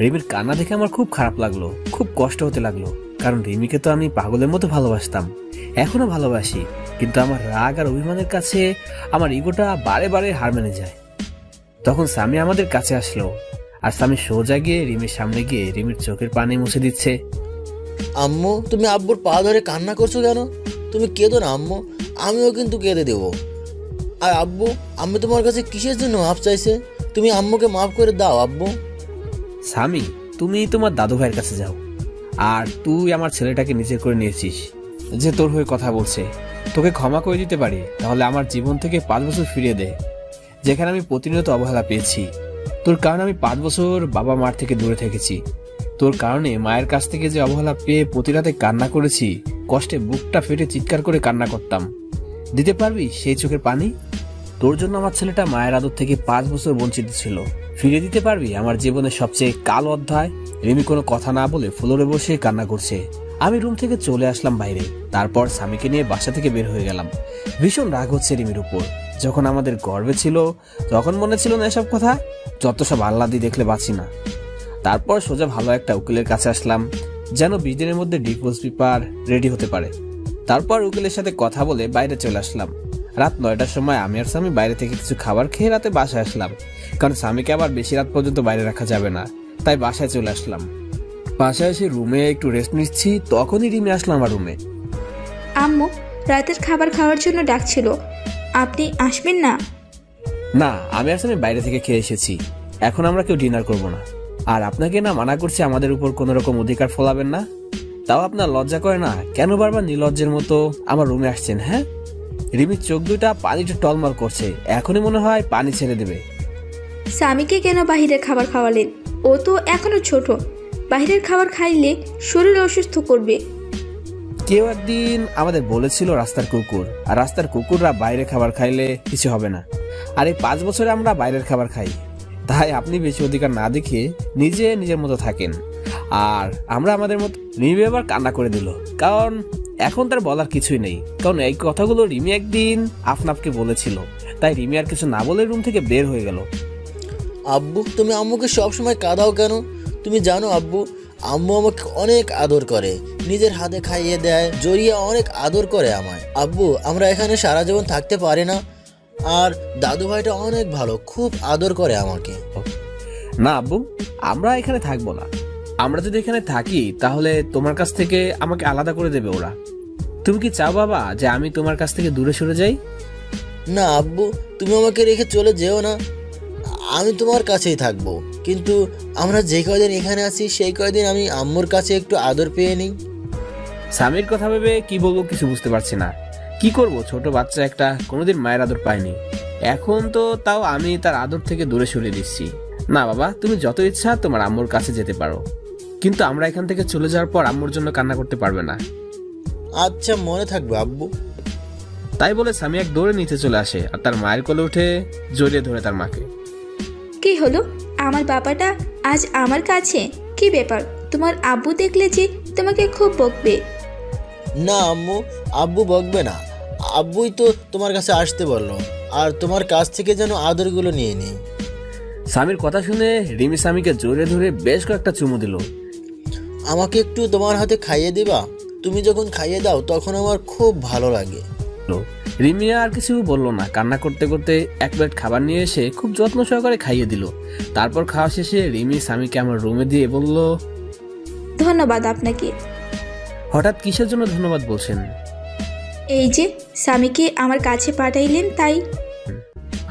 রিমির কান্না দেখে আমার খুব খারাপ লাগলো, খুব কষ্ট হতে লাগলো। কারণ রিমিকে তো আমি পাগলের মতো ভালোবাসতাম, এখনো ভালোবাসি। কিন্তু আমার রাগ আর অভিমানের কাছে আমার ইগোটা বারে বারে হার মেনে যায়। তখন স্বামী আমাদের কাছে আসলো, আর স্বামী সোজা গিয়ে রিমির সামনে গিয়ে রিমির চোখের পানি মুছে দিচ্ছে।
আম্মু, তুমি আব্বুর পা ধরে কান্না করছো কেন? তুমি কেঁদো না আম্মু, আমিও কিন্তু কেঁদে দেবো। আর আব্বু, আমি তোমার কাছে কিসের জন্য মাপ চাইছে? তুমি আম্মুকে মাফ করে দাও আব্বু।
স্বামী, তুমি তোমার দাদু ভাইয়ের কাছে যাও। আর তুই আমার ছেলেটাকে নিজে করে নিয়েছিস, যে তোর হয়ে কথা বলছে। তোকে ক্ষমা করে দিতে পারি, তাহলে আমার জীবন থেকে 5 বছর ফিরিয়ে দে, যেখানে আমি প্রতিনিয়ত অবহেলা পেয়েছি। তোর কারণে আমি 5 বছর বাবা মার থেকে দূরে থেকেছি। তোর কারণে মায়ের কাছ থেকে যে অবহেলা পেয়ে প্রতি রাতে কান্না করেছি, কষ্টে বুকটা ফেটে চিৎকার করে কান্না করতাম। দিতে পারবি সেই চোখের পানি? তোর জন্য আমার ছেলেটা মায়ের আদর থেকে 5 বছর বঞ্চিত ছিল। ফিরে দিতে পারবি আমার জীবনের সবচেয়ে কালো অধ্যায়? রিমি কোনো কথা না বলে ফ্লোরে বসে কান্না করছে। আমি রুম থেকে চলে আসলাম বাইরে। তারপর স্বামীকে নিয়ে বাসা থেকে বের হয়ে গেলাম। ভীষণ রাগ হচ্ছে রিমির উপর। যখন আমাদের গর্বে ছিল তখন মনে ছিল না এসব কথা। যত সব আহ্লাদি দেখলে বাঁচি না। তারপর সোজা ভালো একটা উকিলের কাছে আসলাম, যেন 20 দিনের মধ্যে ডিভোর্স পেপার রেডি হতে পারে। তারপর উকিলের সাথে কথা বলে বাইরে চলে আসলাম। রাত 9টার সময় আমি আর স্বামী বাইরে থেকে কিছু খাবার খেয়ে রাতে বাসায় আসলাম, কারণ স্বামীকে আবার বেশি রাত পর্যন্ত বাইরে রাখা যাবে না, তাই বাসায় চলে আসলাম। বাসায় এসে রুমে একটু রেস্ট নিচ্ছি, তখনই রিমি আসলো আমার রুমে।
আম্মু রাতের খাবার খাওয়ার জন্য ডাকছিল, আপনি আসবেন না?
না, আমি আর স্বামী বাইরে থেকে খেয়ে এসেছি। এখন আমরা কেউ ডিনার করব না। আর আপনাকে না মানা করছি আমাদের উপর কোন রকম অধিকার ফলাবেন না। তাও আপনার লজ্জা করে না? কেন বারবার নির্লজ্জের মতো আমার রুমে আসছেন? হ্যাঁ, রিমির চোখ দুটা পানিতে টলমল করছে, এখনই মনে হয় পানি ছেড়ে দেবে।
স্বামীকে কেন বাহিরের খাবার খাওয়ালেন? ও তো এখনো ছোট, বাহিরের খাবার খাইলে শরীর অসুস্থ করবে।
কেউ একদিন আমাদের বলেছিল রাস্তার কুকুর, আর রাস্তার কুকুররা বাইরে খাবার খাইলে কিছু হবে না। আর এই 5 বছরে আমরা বাইরের খাবার খাই, তাই আপনি বেশি অধিকার না দেখে নিজের মতো থাকেন। আর আমরা আমাদের মতো। রিমি আবার কান্না করে দিল, কারণ এখন তার বলার কিছুই নেই। কারণ এই কথাগুলো রিমি একদিন আফনাফকে বলেছিল, তাই রিমি আর কিছু না বলে রুম থেকে বের হয়ে গেল।
আব্বু, তুমি আম্মুকে সবসময় কাঁদাও কেন? তুমি জানো আব্বু, আম্মু আমাকে অনেক আদর করে, নিজের হাতে খাইয়ে দেয়, জড়িয়ে অনেক আদর করে আমায়। আব্বু, আমরা এখানে সারা জীবন থাকতে পারি না। আর দাদু ভাইটা অনেক ভালো, খুব আদর করে আমাকে।
না আব্বু, আমরা এখানে থাকবো না। আমরা যদি এখানে থাকি তাহলে তোমার কাছ থেকে আমাকে আলাদা করে দেবে ওরা। তুমি কি চাও বাবা যে আমি তোমার কাছ থেকে দূরে সরে যাই?
না আব্বু, তুমি আমাকে রেখে চলে যেও না, আমি তোমার কাছেই থাকবো। কিন্তু আমরা যে কয়দিন এখানে আছি সেই কয়দিন আমি আম্মুর কাছে একটু আদর পেয়ে নিই।
স্বামীর কথা ভেবে কি বলবো কিছু বুঝতে পারছি না। কি করব, ছোট বাচ্চা একটা, কোনোদিন মায়ের আদর পায়নি। এখন তো তাও আমি তার আদর থেকে দূরে সরিয়ে দিচ্ছি। না বাবা, তুমি যত ইচ্ছা তোমার আম্মুর কাছে যেতে পারো, কিন্তু আমরা এখান থেকে চলে যাওয়ার পর আম্মুর জন্য কান্না করতে পারবে না।
আচ্ছা, মনে থাকবে আব্বু।
তাই বলে স্বামী এক দৌড়ে নিচে চলে আসে আর তার মায়ের কোলে উঠে জড়িয়ে ধরে তার মাকে।
কি হলো? আমার বাবাটা আজ আমার কাছে? কি ব্যাপার? তোমার আব্বু দেখলে যে তোমাকে খুব বকবে।
না আম্মু, আব্বু বকবে না। আব্বুই তো তোমার কাছে আসতে বললো, আর তোমার কাছ থেকে যেন আদরগুলো নিয়ে নিই।
স্বামীর কথা শুনে রিমি স্বামীকে জড়িয়ে ধরে বেশ কয়েকটা চুমু দিল।
আমাকে একটু তোমার হাতে খাইয়ে দিবা? তুমি যখন খাইয়ে দাও তখন আমার খুব ভালো লাগে।
রিমি আর কিছু বললো না। কান্না করতে করতে এক প্লেট খাবার নিয়ে এসে খুব যত্ন সহকারে খাইয়ে দিল। তারপর খাওয়া শেষে রিমি স্বামীকে আমার রুমে দিয়ে বলল,
ধন্যবাদ আপনাকে।
হঠাৎ কিসের জন্য ধন্যবাদ বলছেন?
এই যে স্বামীকে আমার কাছে পাঠাইলেন তাই।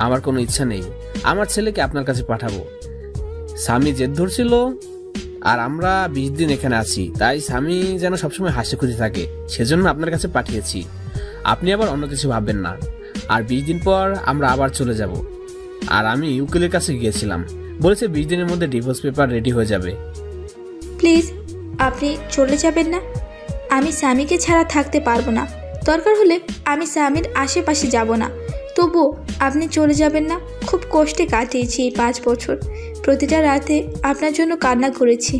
আমার কোনো ইচ্ছা নেই আমার ছেলেকে আপনার কাছে পাঠাবো। স্বামী জেদ ধরছিল, আর আমরা 20 দিন এখানে আছি, তাই স্বামী যেন সবসময় হাসি খুশি থাকে, সেজন্য আপনার কাছে পাঠিয়েছি। আপনি আবার অন্য কিছু ভাববেন না। আর 20 দিন পর আমরা আবার চলে যাব। আর আমি উকিলের কাছে গিয়েছিলাম, বলেছে 20 দিনের মধ্যে ডিভোর্স পেপার রেডি হয়ে যাবে।
প্লিজ আপনি চলে যাবেন না? আমি স্বামীকে ছাড়া থাকতে পারবো না। দরকার হলে আমি স্বামীর আশেপাশে যাব না, তবু আপনি চলে যাবেন না। খুব কষ্টে কাটিয়েছি এই 5 বছর। প্রতিটা রাতে আপনার জন্য কান্না করেছি,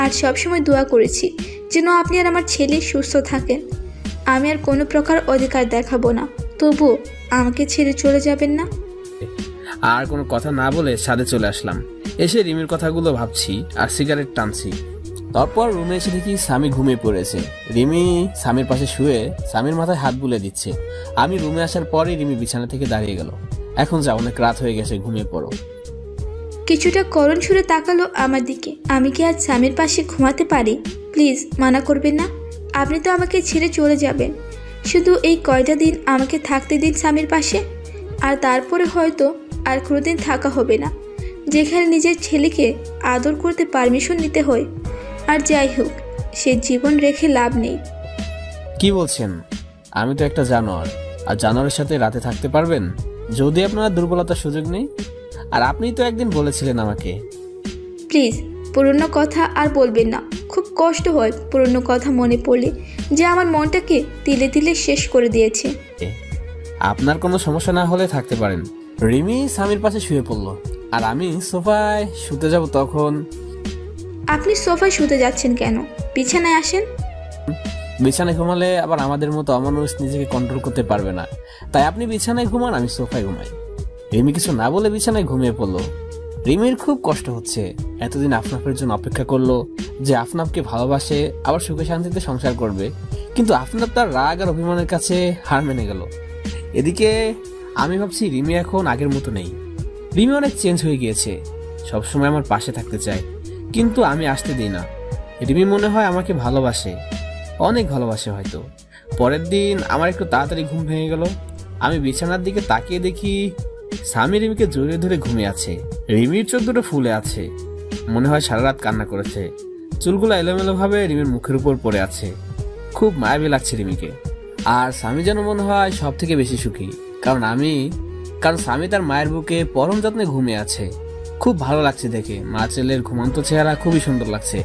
আর সবসময় দোয়া করেছি যেন আপনি আর আমার ছেলে সুস্থ থাকেন। আমি আর কোনো প্রকার অধিকার দেখাবো না, তবু আমাকে ছেড়ে চলে যাবেন না।
আর কোনো কথা না বলে ছাদে চলে আসলাম। এসে রিমির কথাগুলো ভাবছি আর সিগারেট টানছি। তারপর রুমে এসে দেখি স্বামী ঘুমিয়ে পড়েছে। রিমি স্বামীর পাশে শুয়ে স্বামীর মাথায় হাত বুলে দিচ্ছে। আমি রুমে আসার পরেই রিমি বিছানা থেকে দাঁড়িয়ে গেল। এখন যা, অনেক রাত হয়ে গেছে, ঘুমিয়ে পড়ো।
কিছুটা করুণ সুরে তাকালো আমার দিকে। আমি কি আজ স্বামীর পাশে ঘুমাতে পারি? প্লিজ মানা করবেন না। আপনি তো আমাকে ছেড়ে চলে যাবেন, শুধু এই কয়টা দিন আমাকে থাকতে দিন স্বামীর পাশে। আর তারপরে হয়তো আর কোনোদিন থাকা হবে না, যেখানে নিজের ছেলেকে আদর করতে পারমিশন নিতে হয়। আর যাই হোক, সে জীবন রেখে লাভ নেই।
কি বলছেন? আমি তো একটা জানোয়ার, আর জানোয়ারের সাথে রাতে থাকতে পারবেন যদি আপনার দুর্বলতার সুযোগ নেই? আর আপনি তো একদিন বলেছিলেন আমাকে।
প্লিজ পুরনো কথা আর বলবেন না। খুব কষ্ট হয় পুরনো কথা মনে পড়লে, যে আমার মনটাকে তিলে তিলে শেষ করে দিয়েছে।
আপনার কোনো সমস্যা না হলে থাকতে পারেন। রিমি স্বামীর পাশে শুয়ে পড়লো, আর আমি সোফায় শুতে যাব। তখন
আপনি সোফায় শুতে যাচ্ছেন কেন? বিছানায় আসেন।
বিছানায় ঘুমালে আবার আমাদের মতো অমানুষ নিজেকে কন্ট্রোল করতে পারবে না, তাই আপনি বিছানায় ঘুমান, আমি সোফায় ঘুমাই। রিমি কিছু না বলে বিছানায় ঘুমিয়ে পড়লো। রিমির খুব কষ্ট হচ্ছে, এতদিন আফনাফের জন্য অপেক্ষা করলো যে আফনাফকে ভালোবাসে, আবার সুখে শান্তিতে সংসার করবে, কিন্তু আফনাফ তার রাগ আর অভিমানের কাছে হার মেনে গেল। এদিকে আমি ভাবছি রিমি এখন আগের মতো নেই, রিমি অনেক চেঞ্জ হয়ে গিয়েছে, সবসময় আমার পাশে থাকতে চায়, কিন্তু আমি আসতে দিই না। রিমি মনে হয় আমাকে ভালোবাসে, অনেক ভালোবাসে হয়তো। পরের দিন আমার একটু তাড়াতাড়ি ঘুম ভেঙে গেল। আমি বিছানার দিকে তাকিয়ে দেখি স্বামী রিমিকে জড়িয়ে ধরে ঘুমিয়ে আছে। রিমির চোখ দুটো ফুলে আছে, মনে হয় সারা রাত কান্না করেছে। চুলগুলো এলোমেলো ভাবে রিমির মুখের উপর পড়ে আছে, খুব মায়াবী লাগছে রিমিকে। আর স্বামী যেন মনে হয় সব থেকে বেশি সুখী, কারণ স্বামী তার মায়ের বুকে পরম যত্নে ঘুমিয়ে আছে। খুব ভালো লাগছে দেখে, মা ছেলের ঘুমন্ত চেহারা খুবই সুন্দর লাগছে।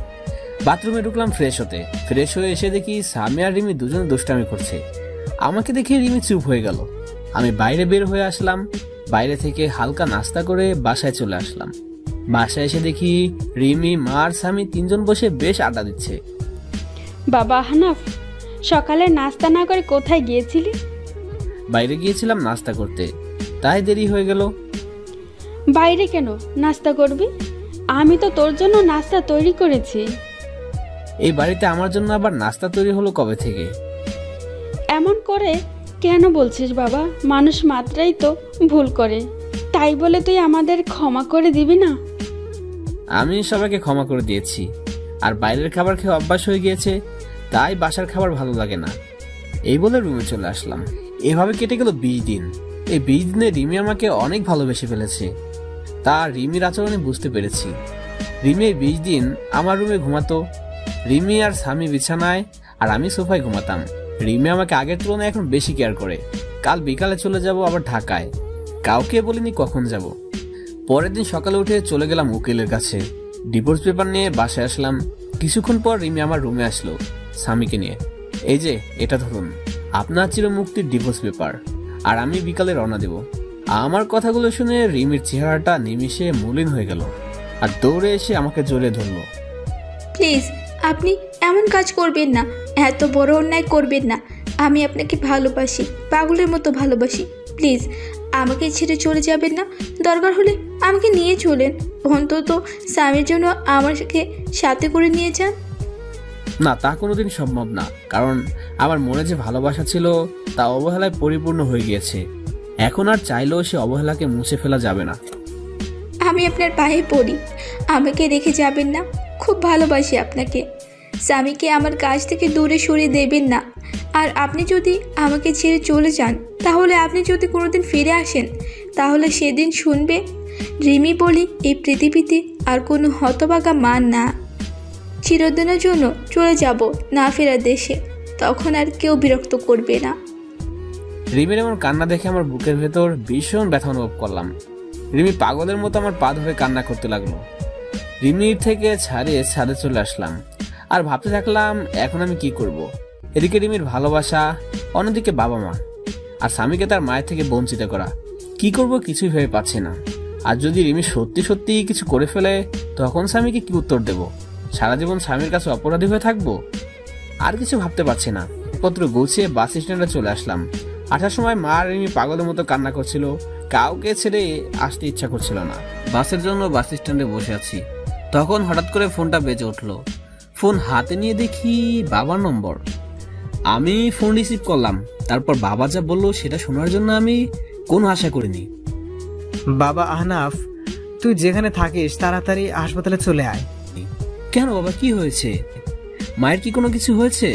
বাথরুমে ঢুকলাম ফ্রেশ হতে। ফ্রেশ হয়ে এসে দেখি স্বামী আর রিমি দুজনে দুষ্টামি করছে। আমাকে দেখে রিমি চুপ হয়ে গেল। আমি বাইরে বের হয়ে আসলাম, বাইরে থেকে হালকা নাস্তা করে বাসায় চলে আসলাম। বাসায় এসে দেখি রিমি, মা আর স্বামী তিনজন বসে বেশ আড্ডা দিচ্ছে।
বাবা আহনাফ, সকালে নাস্তা না করে কোথায় গিয়েছিলি?
বাইরে গিয়েছিলাম নাস্তা করতে, তাই দেরি হয়ে গেল।
বাইরে কেন নাস্তা করবি? আমি তো তোর জন্য নাস্তা তৈরি করেছি।
এই বাড়িতে আমার জন্য আবার নাস্তা তৈরি হলো কবে থেকে?
এমন করে কেন বলছিস বাবা? মানুষ মাত্রাই তো ভুল করে, তাই বলে তুই আমাদের ক্ষমা করে দিবি না?
আমি সবাইকে ক্ষমা করে দিয়েছি, আর বাইরের খাবার খেয়ে অভ্যাস হয়ে গিয়েছে, তাই বাসার খাবার ভালো লাগে না। এই বলে রুমে চলে আসলাম। এভাবে কেটে গেল 20 দিন। এই 20 দিনে রিমি আমাকে অনেক ভালোবেসে ফেলেছে, তা রিমির আচরণে বুঝতে পেরেছি। রিমি এই 20 দিন আমার রুমে ঘুমাতো। রিমি আর স্বামী বিছানায় আর আমি সোফায় ঘুমাতাম। রিমি আমাকে আগের তুলনায় এখন বেশি কেয়ার করে। কাল বিকালে চলে যাব আবার ঢাকায়, কাউকে বলিনি কখন যাব। পরের দিন সকালে উঠে চলে গেলাম উকিলের কাছে, ডিভোর্স পেপার নিয়ে বাসায় আসলাম। কিছুক্ষণ পর রিমি আমার রুমে আসলো স্বামীকে নিয়ে। এই যে এটা ধরুন, আপনার চিরমুক্তির ডিভোর্স পেপার, আর আমি বিকালে রওনা দেব। আমার কথাগুলো শুনে রিমির চেহারাটা নিমিষে মলিন হয়ে গেল, আর দৌড়ে এসে আমাকে জড়িয়ে ধরলো।
প্লিজ আপনি এমন কাজ করবেন না, এত বড় অন্যায় করবেন না। আমি আপনাকে ভালোবাসি, পাগলের মতো ভালোবাসি। প্লিজ আমাকে ছেড়ে চলে যাবেন না। দরকার হলে আমাকে নিয়ে চলেন, অন্তত স্বামীর জন্য আমাকে সাথে করে নিয়ে যান।
না, তা কোনোদিন সম্ভব না, কারণ আমার মনে যে ভালোবাসা ছিল তা অবহেলায় পরিপূর্ণ হয়ে গিয়েছে। এখন আর চাইলেও সে অবহেলাকে মুছে ফেলা যাবে না।
আমি আপনার পায়ে পড়ি, আমাকে রেখে যাবেন না। খুব ভালোবাসি আপনাকে। স্বামীকে আমার কাছ থেকে দূরে সরিয়ে দেবেন না। আর আপনি যদি আমাকে ছেড়ে চলে যান, তাহলে আপনি যদি কোনোদিন ফিরে আসেন, তাহলে সেদিন শুনবে রিমি বলি এই পৃথিবীতে আর কোনো হতভাগা মা না। চিরদিনের জন্য চলে যাব না ফেরার দেশে, তখন আর কেউ বিরক্ত করবে না।
রিমির এমন কান্না দেখে আমার বুকের ভেতর ভীষণ ব্যথা অনুভব করলাম। রিমি পাগলের মতো আমার পা ধরে কান্না করতে লাগলো। রিমির থেকে ছাড়িয়ে ছাদে চলে আসলাম, আর ভাবতে থাকলাম এখন আমি কি করব। এদিকে রিমির ভালোবাসা, অন্যদিকে বাবা মা, আর স্বামীকে তার মায়ের থেকে বঞ্চিত করা। কি করব কিছুই ভেবে পাচ্ছি না। আর যদি রিমি সত্যি সত্যি কিছু করে ফেলে, তখন স্বামীকে কি উত্তর দেব? সারা জীবন স্বামীর কাছে অপরাধী হয়ে থাকবো? আর কিছু ভাবতে পারছি না। পত্র গুছিয়ে বাস স্ট্যান্ডে চলে আসলাম। আসার সময় মা আর রিমি পাগলের মতো কান্না করছিল, কাউকে ছেড়ে আসতে ইচ্ছা করছিল না। বাসের জন্য বাস স্ট্যান্ডে বসে আছি, তখন হঠাৎ করে ফোনটা বেজে উঠলো। ফোন হাতে নিয়ে দেখি বাবার নম্বর। আমি ফোন রিসিভ করলাম। তারপর বাবা যা বললো সেটা শোনার জন্য আমি কোনো আশা করিনি।
বাবা আহনাফ, তুই যেখানে থাকিস তাড়াতাড়ি হাসপাতালে চলে আয়।
কেন বাবা, কি হয়েছে? মায়ের কি কোনো কিছু হয়েছে?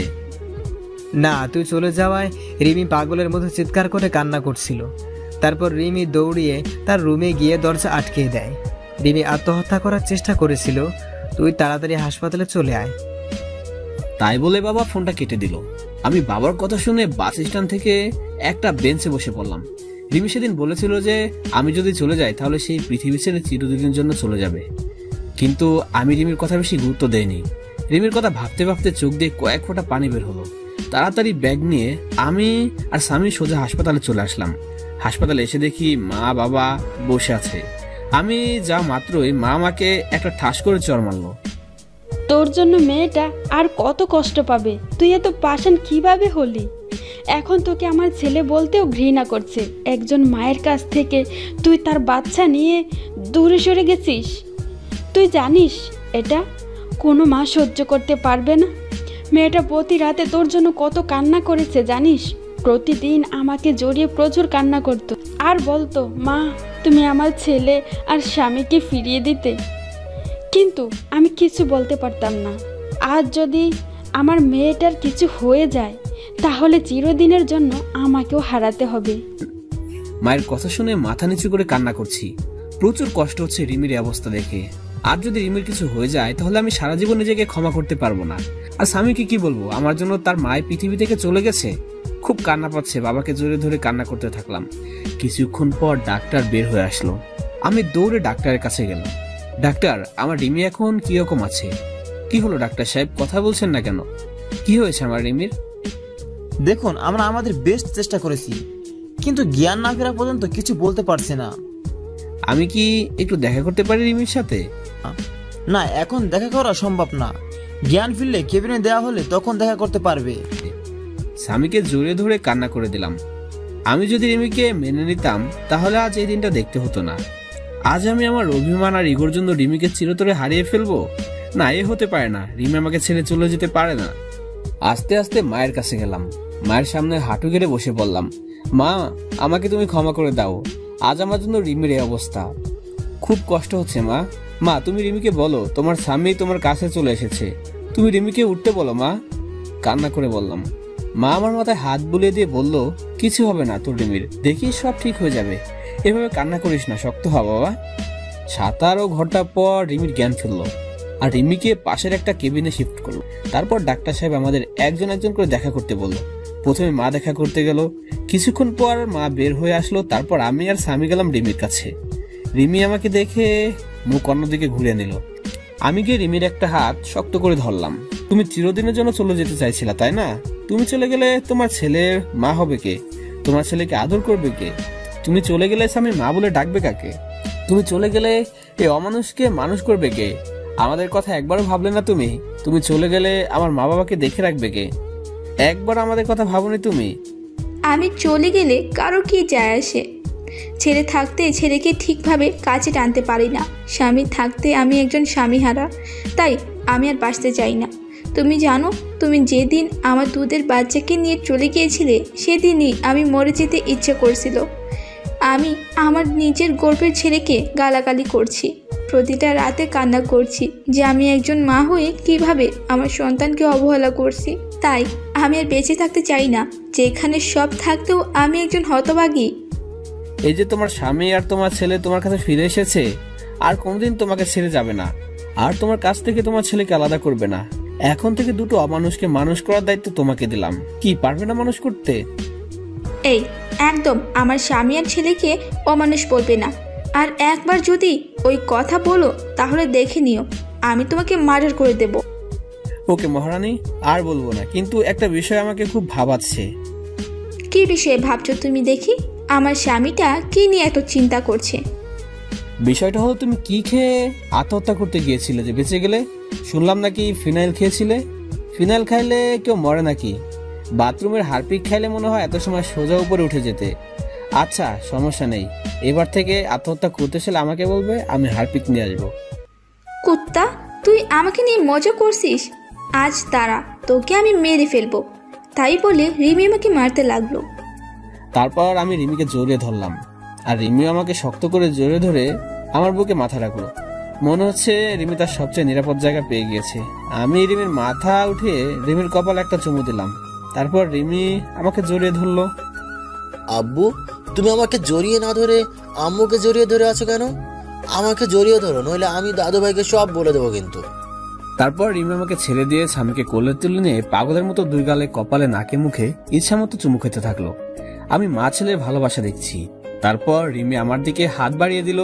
না, তুই চলে যাওয়ায় রিমি পাগলের মতো চিৎকার করে কান্না করছিল। তারপর রিমি দৌড়িয়ে তার রুমে গিয়ে দরজা আটকে দেয়। রিমি আত্মহত্যা করার চেষ্টা করেছিল। তুই তাড়াতাড়ি হাসপাতালে চলে আয়।
তাই বলে বাবা ফোনটা কেটে দিল। আমি বাবার কথা শুনে বাস স্ট্যান্ড থেকে একটা বেঞ্চে বসে পড়লাম। রিমি সেদিন বলেছিল যে আমি যদি চলে যাই তাহলে সেই পৃথিবী ছেড়ে চিরদিনের জন্য চলে যাবে, কিন্তু আমি রিমির কথা বেশি গুরুত্ব দেইনি। রিমির কথা ভাবতে ভাবতে চোখ দিয়ে কয়েক ফোঁটা পানি বের হলো। তাড়াতাড়ি ব্যাগ নিয়ে আমি আর স্বামী সোজা হাসপাতালে চলে আসলাম। হাসপাতালে এসে দেখি মা বাবা বসে আছে। আমি যা মাত্রই মা আমাকে একটা ঠাস করে চড় মারলো।
তোর জন্য মেয়েটা আর কত কষ্ট পাবে, তুই এত পাষাণ কিভাবে হলি? এখন তোকে আমার ছেলে বলতেও ঘৃণা করছে। একজন মায়ের কাছ থেকে তুই তার বাচ্চা নিয়ে দূরে সরে গেছিস। তুই জানিস এটা কোনো মা সহ্য করতে পারবে না। মেয়েটা প্রতি রাতে তোর জন্য কত কান্না করেছে জানিস? প্রতিদিন আমাকে জড়িয়ে প্রচুর কান্না করতো আর বলতো, মা তুমি আমার ছেলে আর স্বামীকে ফিরিয়ে দিতে। কিন্তু আমি কিছু বলতে পারতাম না। আজ যদি আমার মেয়েটার কিছু হয়ে যায় তাহলে চিরদিনের জন্য আমাকেও হারাতে হবে।
মায়ের কথা শুনে মাথা নিচু করে কান্না করছি। প্রচুর কষ্ট হচ্ছে রিমির এই অবস্থা দেখে। আর যদি রিমির কিছু হয়ে যায় তাহলে আমি সারা জীবন নিজেকে ক্ষমা করতে পারবো না। আর স্বামীকে কি বলবো, আমার জন্য তার মায়ের পৃথিবী থেকে চলে গেছে। খুব কান্না পাচ্ছে, বাবাকে জোরে ধরে কান্না করতে থাকলাম। কিছুক্ষণ পর ডাক্তার বের হয়ে আসলো। আমি দৌড়ে ডাক্তারের কাছে গেলাম। ডাক্তার, আমার রিমি এখন কিরকম আছে? কি হলো ডাক্তার সাহেব, কথা বলছেন না কেন? কি হয়েছে আমার রিমির?
দেখুন, আমরা আমাদের বেস্ট চেষ্টা করেছি, কিন্তু জ্ঞান না ফেরা পর্যন্ত কিছু বলতে পারছি না।
আমি কি একটু দেখা করতে পারি রিমির সাথে?
না, এখন দেখা করা সম্ভব না। জ্ঞান ফিরলে কেবিনে দেওয়া হলে তখন দেখা করতে পারবে।
স্বামীকে জোরে ধরে কান্না করে দিলাম। আমি যদি রিমিকে মেনে নিতাম তাহলে আজ এই দিনটা দেখতে হতো না। আজ আমি আমার অভিমান আর ইগোর জন্য রিমিকে চিরতরে হারিয়ে ফেলবো? না, এ হতে পারে না। রিমি আমাকে ছেড়ে চলে যেতে পারে না। আস্তে আস্তে মায়ের কাছে গেলাম। মায়ের সামনে হাঁটু গেড়ে বসে বললাম, মা আমাকে তুমি ক্ষমা করে দাও। আজ আমার জন্য রিমির এই অবস্থা। খুব কষ্ট হচ্ছে মা। মা তুমি রিমিকে বলো তোমার স্বামী তোমার কাছে চলে এসেছে। তুমি রিমিকে উঠতে বলো মা। কান্না করে বললাম। মা আমার মাথায় হাত বুলিয়ে দিয়ে বলল, কিছু হবে না তোর রিমির, দেখি সব ঠিক হয়ে যাবে। এভাবে কান্না করিস না, শক্ত হ বাবা। 17 ঘন্টা পর রিমির জ্ঞান ফিরলো আর রিমিকে পাশের একটা কেবিনে শিফট করলো। তারপর ডাক্তার সাহেব আমাদের একজন একজন করে দেখা করতে বললো। প্রথমে মা দেখা করতে গেল। কিছুক্ষণ পর মা বের হয়ে আসলো। তারপর আমি আর স্বামী গেলাম রিমির কাছে। রিমি আমাকে দেখে মুখ অন্যদিকে ঘুরে নিল। আমি গিয়ে রিমির একটা হাত শক্ত করে ধরলাম। তুমি চিরদিনের জন্য চলে যেতে চাইছিলা তাই না? তুমি চলে গেলে তোমার ছেলের মা হবে কে? তোমার ছেলেকে আদর করবে কে? তুমি চলে গেলে স্বামী মা বলে ডাকবে কাকে? তুমি চলে গেলে এই অমানুষকে মানুষ করবে কে? আমাদের কথা একবারও ভাবলে না তুমি? তুমি চলে গেলে আমার মা বাবাকে দেখে রাখবে কে? একবার আমাদের কথা ভাবনি তুমি?
আমি চলে গেলে কারো কি যায় আসে? ছেলে থাকতে ছেলেকে ঠিকভাবে কাছে টানতে পারি না। স্বামী থাকতে আমি একজন স্বামীহারা, তাই আমি আর বাঁচতে চাই না। তুমি জানো, তুমি যেদিন আমার দুধের বাচ্চাকে নিয়ে চলে গিয়েছিলে সেদিনই আমি মরে যেতে ইচ্ছে করছিল। আমি আমার নিজের গর্ভের ছেলেকে গালাগালি করছি, প্রতিটা রাতে কান্না করছি যে আমি একজন মা হয়ে কিভাবে আমার সন্তানকে অবহেলা করছি। তাই আমি আর বেঁচে থাকতে চাই না, যেখানে সব থাকতেও আমি একজন হতভাগী।
এই যে তোমার স্বামী আর তোমার ছেলে তোমার কাছে ফিরে এসেছে, আর কোনদিন তোমাকে ছেড়ে যাবে না, আর তোমার কাছ থেকে তোমার ছেলেকে আলাদা করবে না। এখন থেকে দুটো অমানুষকে মানুষ করার দায়িত্ব তোমাকে দিলাম। কি পারবে না মানুষ করতে?
এই একদম আমার স্বামী আর ছেলেকে অমানুষ বলবে না। আর একবার যদি ওই কথা বলো তাহলে দেখে নিও আমি তোমাকে মার্ডার করে দেব।
ওকে মহারানী, আর বলবো না, কিন্তু একটা বিষয় আমাকে খুব ভাবাচ্ছে।
কি বিষয়ে ভাবছো তুমি দেখি? আমার স্বামীটা কি নিয়ে এত চিন্তা করছে?
বিষয়টা হলো তুমি কি খেয়ে আত্মহত্যা করতে গিয়েছিলে যে বেঁচে গেলে? শুনলাম নাকি ফিনাইল খেয়েছিলে। ফিনাইল খাইলে কেউ মরে নাকি? বাথরুমের হারপিক খাইলে মনে হয় এত সময় সোজা উপরে উঠে যেতে। আচ্ছা সমস্যা নেই, এবার থেকে আত্মহত্যা করতে চাইলে আমাকে বলবে, আমি হারপিক নিয়ে আসবো।
কুত্তা, তুই আমাকে নিয়ে মজা করছিস? আজ দাঁড়া, তোকে আমি মেরে ফেলবো। তাই বলে রিমি আমাকে মারতে লাগলো।
তারপর আমি রিমিকে জড়িয়ে ধরলাম আর রিমিও আমাকে শক্ত করে জড়িয়ে ধরে আমার বুকে মাথা রাখলো। মনে হচ্ছে রিমি তার সবচেয়ে নিরাপদ জায়গা পেয়ে গিয়েছে। আমি রিমির মাথা উঠিয়ে রিমির কপালে একটা চুমু দিলাম। তারপর রিমি আমাকে জড়িয়ে ধরলো।
আব্বু, তুমি আমাকে জড়িয়ে না ধরে আম্মুকে জড়িয়ে ধরে আছো কেন? আমাকে জড়িয়ে ধরো, নইলে আমি দাদু ভাইকে সব বলে দেবো কিন্তু।
তারপর রিমি আমাকে ছেড়ে দিয়ে স্বামীকে কোলে তুলে নিয়ে পাগলের মতো দুই গালে কপালে নাকে মুখে ইচ্ছা মতো চুমু খেতে থাকলো। আমি মা ছেলের ভালোবাসা দেখছি। তারপর রিমি আমার দিকে হাত বাড়িয়ে দিল।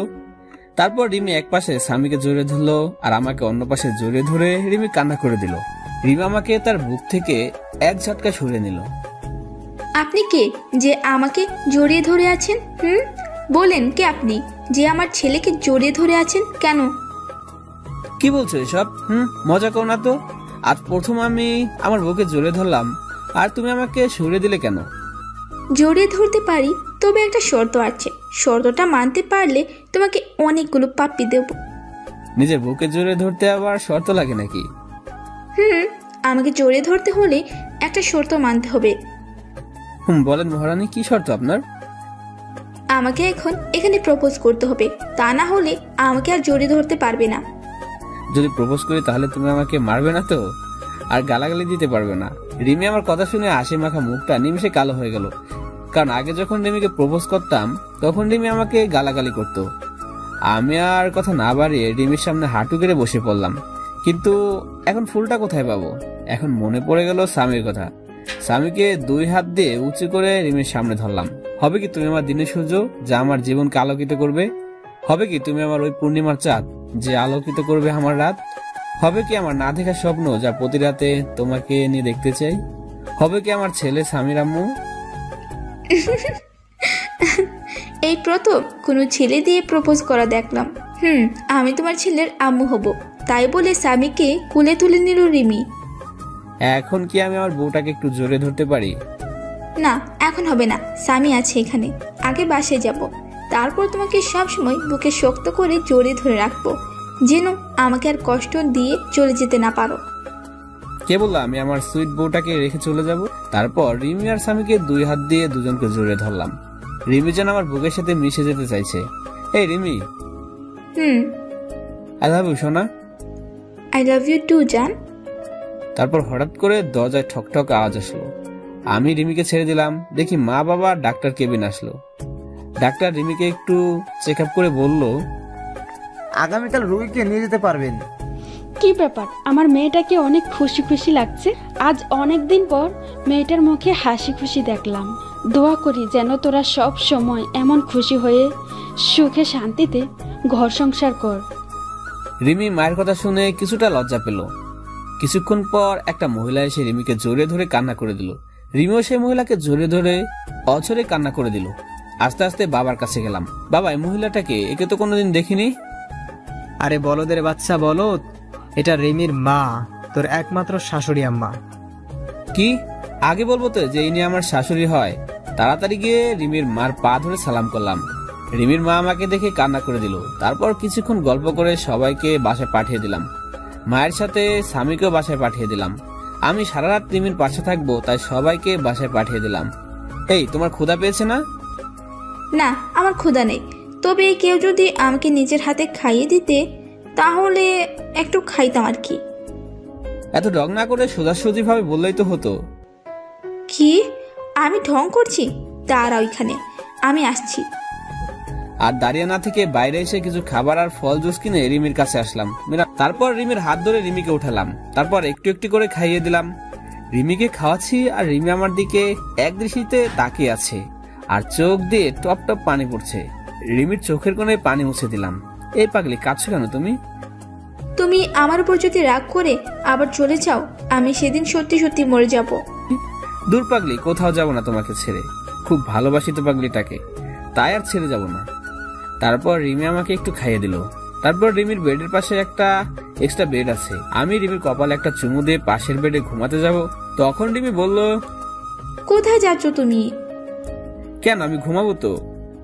তারপর রিমি এক পাশে স্বামীকে জড়িয়ে ধরলো আর আমাকে অন্য পাশে জড়িয়ে ধরে রিমি কান্না করে দিল। রিমি আমাকে তার বুক থেকে এক ঝটকা সরিয়ে নিল।
আপনি কে যে আমাকে জড়িয়ে ধরে আছেন? বলেন কে আপনি যে আমার ছেলেকে জড়িয়ে ধরে আছেন কেন?
কি বলছো এসব? মজা করো না তো। আজ প্রথম আমি আমার বুকে জড়িয়ে ধরলাম আর তুমি আমাকে সরিয়ে দিলে কেন?
জড়িয়ে ধরতে পারি, তবে একটা শর্ত আছে। শর্তটা মানতে পারলে তোমাকে অনেকগুলো পাপ্পি দেব।
নিজের বুকে জড়িয়ে ধরতে আবার শর্ত লাগে নাকি?
আমাকে জড়িয়ে ধরতে হলে একটা শর্ত মানতে হবে।
বলেন মহারানী, কি শর্ত আপনার?
আমাকে এখন এখানে প্রপোজ করতে হবে, তা না হলে আমাকে আর জড়িয়ে ধরতে পারবে না।
যদি প্রপোজ করি তাহলে তুমি আমাকে মারবে না তো, আর গালাগালি দিতে পারবে না? রিমি আমার কথা শুনে হাসি মাখা মুখটা নিমিষে কালো হয়ে গেল। কারণ আগে যখন রিমিকে প্রপোজ করতাম তখন রিমি আমাকে গালাগালি করত। আমি আর কথা না বাড়িয়ে রিমির সামনে হাঁটু গেড়ে বসে পড়লাম। কিন্তু এখন ফুলটা কোথায় পাবো? এখন মনে পড়ে গেল স্বামীর কথা। স্বামীকে 2 হাত দিয়ে উঁচু করে রিমির সামনে ধরলাম। হবে কি তুমি আমার দিনের সূর্য, যা আমার জীবনকে আলোকিত করবে? হবে কি তুমি আমার ওই পূর্ণিমার চাঁদ, যে আলোকিত করবে আমার রাত? হবে কি আমার না দেখা স্বপ্ন, যা প্রতি রাতে তোমাকে নিয়ে দেখতে চাই? হবে কি আমার ছেলে স্বামীর আম্মু?
এই প্রথম কোনো ছেলে দিয়ে প্রপোজ করা দেখলাম। আমি তোমার ছেলের আম্মু হব, তাই বলে স্বামীকে কুলে তুলে নিল রিমি।
এখন কি আমি আমার বউটাকে একটু জোরে ধরতে পারি?
না, এখন হবে না। স্বামী আছে এখানে, আগে বাসায় যাব, তারপর তোমাকে সবসময় বুকে শক্ত করে জড়িয়ে ধরে রাখবো, যেন আমাকে আর কষ্ট দিয়ে চলে যেতে না পারো।
কে বললো আমি আমার সুইট বউটাকে রেখে চলে যাব? তারপর রিমি আর স্বামীকে 2 হাত দিয়ে দুজনকে জড়িয়ে ধরলাম। রিমি যেন আমার বুকের সাথে মিশে যেতে চাইছে। এই রিমি, আই লাভ ইউ সোনা।
আই লাভ ইউ টু জান।
তারপর হঠাৎ করে দরজায় ঠকঠক আওয়াজ আসলো। আমি রিমিকে ছেড়ে দিলাম। দেখি মা বাবা ডাক্তার কেবিন আসলো। ডাক্তার রিমিকে একটু চেক আপ করে বলল,
আগামীকাল রোগীকে নিয়ে যেতে পারবেন।
কি ব্যাপার, আমার মেয়েটাকে অনেক খুশি খুশি লাগছে। আজ অনেক দিন পর মেয়েটার মুখে হাসি খুশি দেখলাম। দোয়া করি যেন তোরা সব সময় এমন খুশি হয়ে সুখে শান্তিতে ঘর সংসার কর।
রিমি মায়ের কথা শুনে কিছুটা লজ্জা পেল। কিছুক্ষণ পর একটা মহিলা এসে রিমিকে জড়িয়ে ধরে কান্না করে দিল। রিমিও সেই মহিলাকে জড়িয়ে ধরে অঝরে কান্না করে দিল। আস্তে আস্তে বাবার কাছে গেলাম। বাবা, এই মহিলাটাকে, একে তো কোনোদিন দেখিনি।
আরে বলদের বাচ্চা বলদ, এটা রিমির মা, তোর একমাত্র শাশুড়ি আম্মা।
কি? আগে বলবো তো যে ইনি আমার শাশুড়ি হয়। তাড়াতাড়ি গিয়ে রিমির মার পা ধরে সালাম করলাম। রিমির মা আমাকে দেখে কান্না করে দিল। তারপর কিছুক্ষণ গল্প করে সবাইকে বাসায় পাঠিয়ে দিলাম। মায়ের সাথে স্বামীকেও বাসায় পাঠিয়ে দিলাম। আমি সারা রাত রিমির পাশে থাকবো, তাই সবাইকে বাসায় পাঠিয়ে দিলাম। এই, তোমার ক্ষুধা পেয়েছে না?
না, আমার ক্ষুধা নেই, তবে কেউ যদি আমাকে নিজের হাতে খাইয়ে দিতে তাহলে একটু খাইতাম আর কি।
এত ঢং না করে সোজাসুজি ভাবে বললেই তো হতো।
কি? আমি ঢং করছি? দাঁড়াও এখানে, আমি আসছি।
আর দাঁড়িয়ে না থেকে বাইরে এসে কিছু খাবার আর ফল জুস কিনে রিমির কাছে আসলাম। তারপর রিমির হাত ধরে রিমিকে উঠালাম। তারপর একটু একটু করে খাইয়ে দিলাম। রিমিকে খাওয়াচ্ছি আর রিমি আমার দিকে এক দৃষ্টিতে তাকিয়ে আছে, আর চোখ দিয়ে টপ টপ পানি পড়ছে। রিমির চোখের কোণে পানি মুছে দিলাম। এই পাগলি, কাঁদছো কেন তুমি?
তুমি আমার উপর যদি রাগ করে আবার চলে যাও, আমি সেদিন সত্যি সত্যি মরে যাব।
দূর পাগলি, কোথাও যাব না তোমাকে ছেড়ে। খুব ভালোবাসি তো পাগলিটাকে, তাই আর ছেড়ে যাব না। তারপর রিমি আমাকে একটু খাইয়ে দিল। তারপর রিমির বেডের পাশে একটা এক্সট্রা বেড আছে। আমি রিমির কপালে একটা চুমু দিয়ে পাশের বেডে ঘুমাতে যাব। তখন রিমি বলল,
কোথায় যাচ্ছ তুমি?
কেন, আমি ঘুমাবো তো।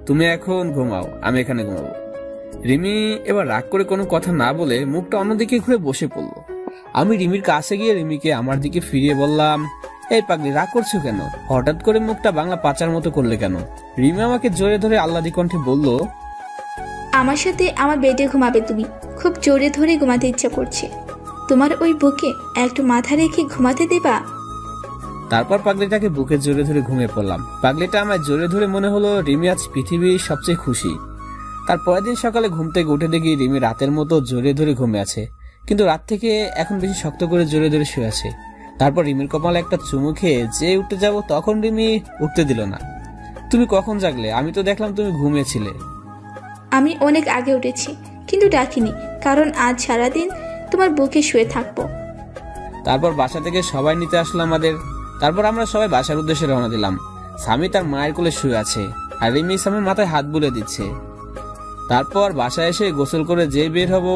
তুমি এখন ঘুমাও, আমি এখানে ঘুমাবো। রিমি এবার রাগ করে কোনো কথা না বলে মুখটা অন্যদিকে ঘুরে বসে পড়লো। আমি রিমির কাছে গিয়ে রিমিকে আমার দিকে ফিরিয়ে বললাম, এই পাগলি, রাগ করছো কেন? হঠাৎ করে মুখটা বাংলা পাচার মতো করলে কেন? রিমি আমাকে জোরে ধরে আহ্লাদি কণ্ঠে বলল,
আমার সাথে আমার বেডে ঘুমাবে তুমি? খুব জোরে ধরে ঘুমাতে ইচ্ছা করছে। তোমার ওই বুকে একটু মাথা রেখে ঘুমাতে দেবা?
তারপর পাগলিটাকে বুকে জোরে ধরে ঘুমিয়ে পড়লাম। পাগলিটা আমায় জোরে ধরে মনে হলো রিমি আজ পৃথিবীর সবচেয়ে খুশি। তার পরের দিন সকালে ঘুম থেকে উঠে দেখি রিমি রাতের মতো জোরে ধরে ঘুমিয়ে আছে, কিন্তু রাত থেকে এখন বেশি শক্ত করে জোরে ধরে শুয়ে আছে। তারপর রিমির কপালে একটা চুমু খেয়ে যে উঠতে যাব, তখন রিমি উঠতে দিল না। তুমি কখন জাগলে? আমি তো দেখলাম তুমি ঘুমিয়েছিলে।
আমি অনেক আগে উঠেছি, কিন্তু ডাকিনি, কারণ আজ সারাদিন তোমার বুকে শুয়ে থাকবো।
তারপর বাসা থেকে সবাই নিতে আসলো আমাদের। তারপর আমরা সবাই বাসার উদ্দেশ্যে রওনা দিলাম। স্বামী তার মায়ের কোলে শুয়ে আছে আর রিমি স্বামীর মাথায় হাত বুলিয়ে দিচ্ছে। তারপর বাসায় এসে গোসল করে যে বের হব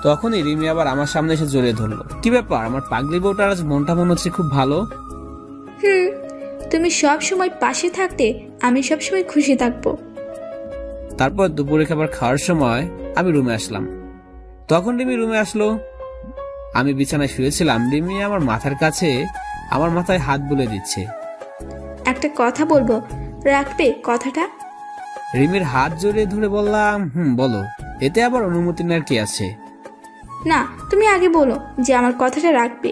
তখনই রিমি আবার আমার সামনে এসে জড়িয়ে ধরলো। কি ব্যাপার, আমার পাগলি বউটার আজ মনটা মনে হচ্ছে খুব ভালো।
তুমি সব সময় পাশে থাকতে আমি সব সময় খুশি থাকবো।
তারপর দুপুরে খাবার খাওয়ার সময় আমি রুমে আসলাম। তখন রিমি রুমে আসলো। আমি বিছানায় শুয়েছিলাম, রিমি আমার মাথার কাছে আমার মাথায় হাত বুলিয়ে দিচ্ছে।
একটা কথা বলবো, রাখবে কথাটা?
রিমির হাত জড়িয়ে ধরে বললাম, বলো। এতে আবার অনুমতি নেওয়ার কি আছে?
না, তুমি আগে বলো যে আমার কথাটা রাখবে।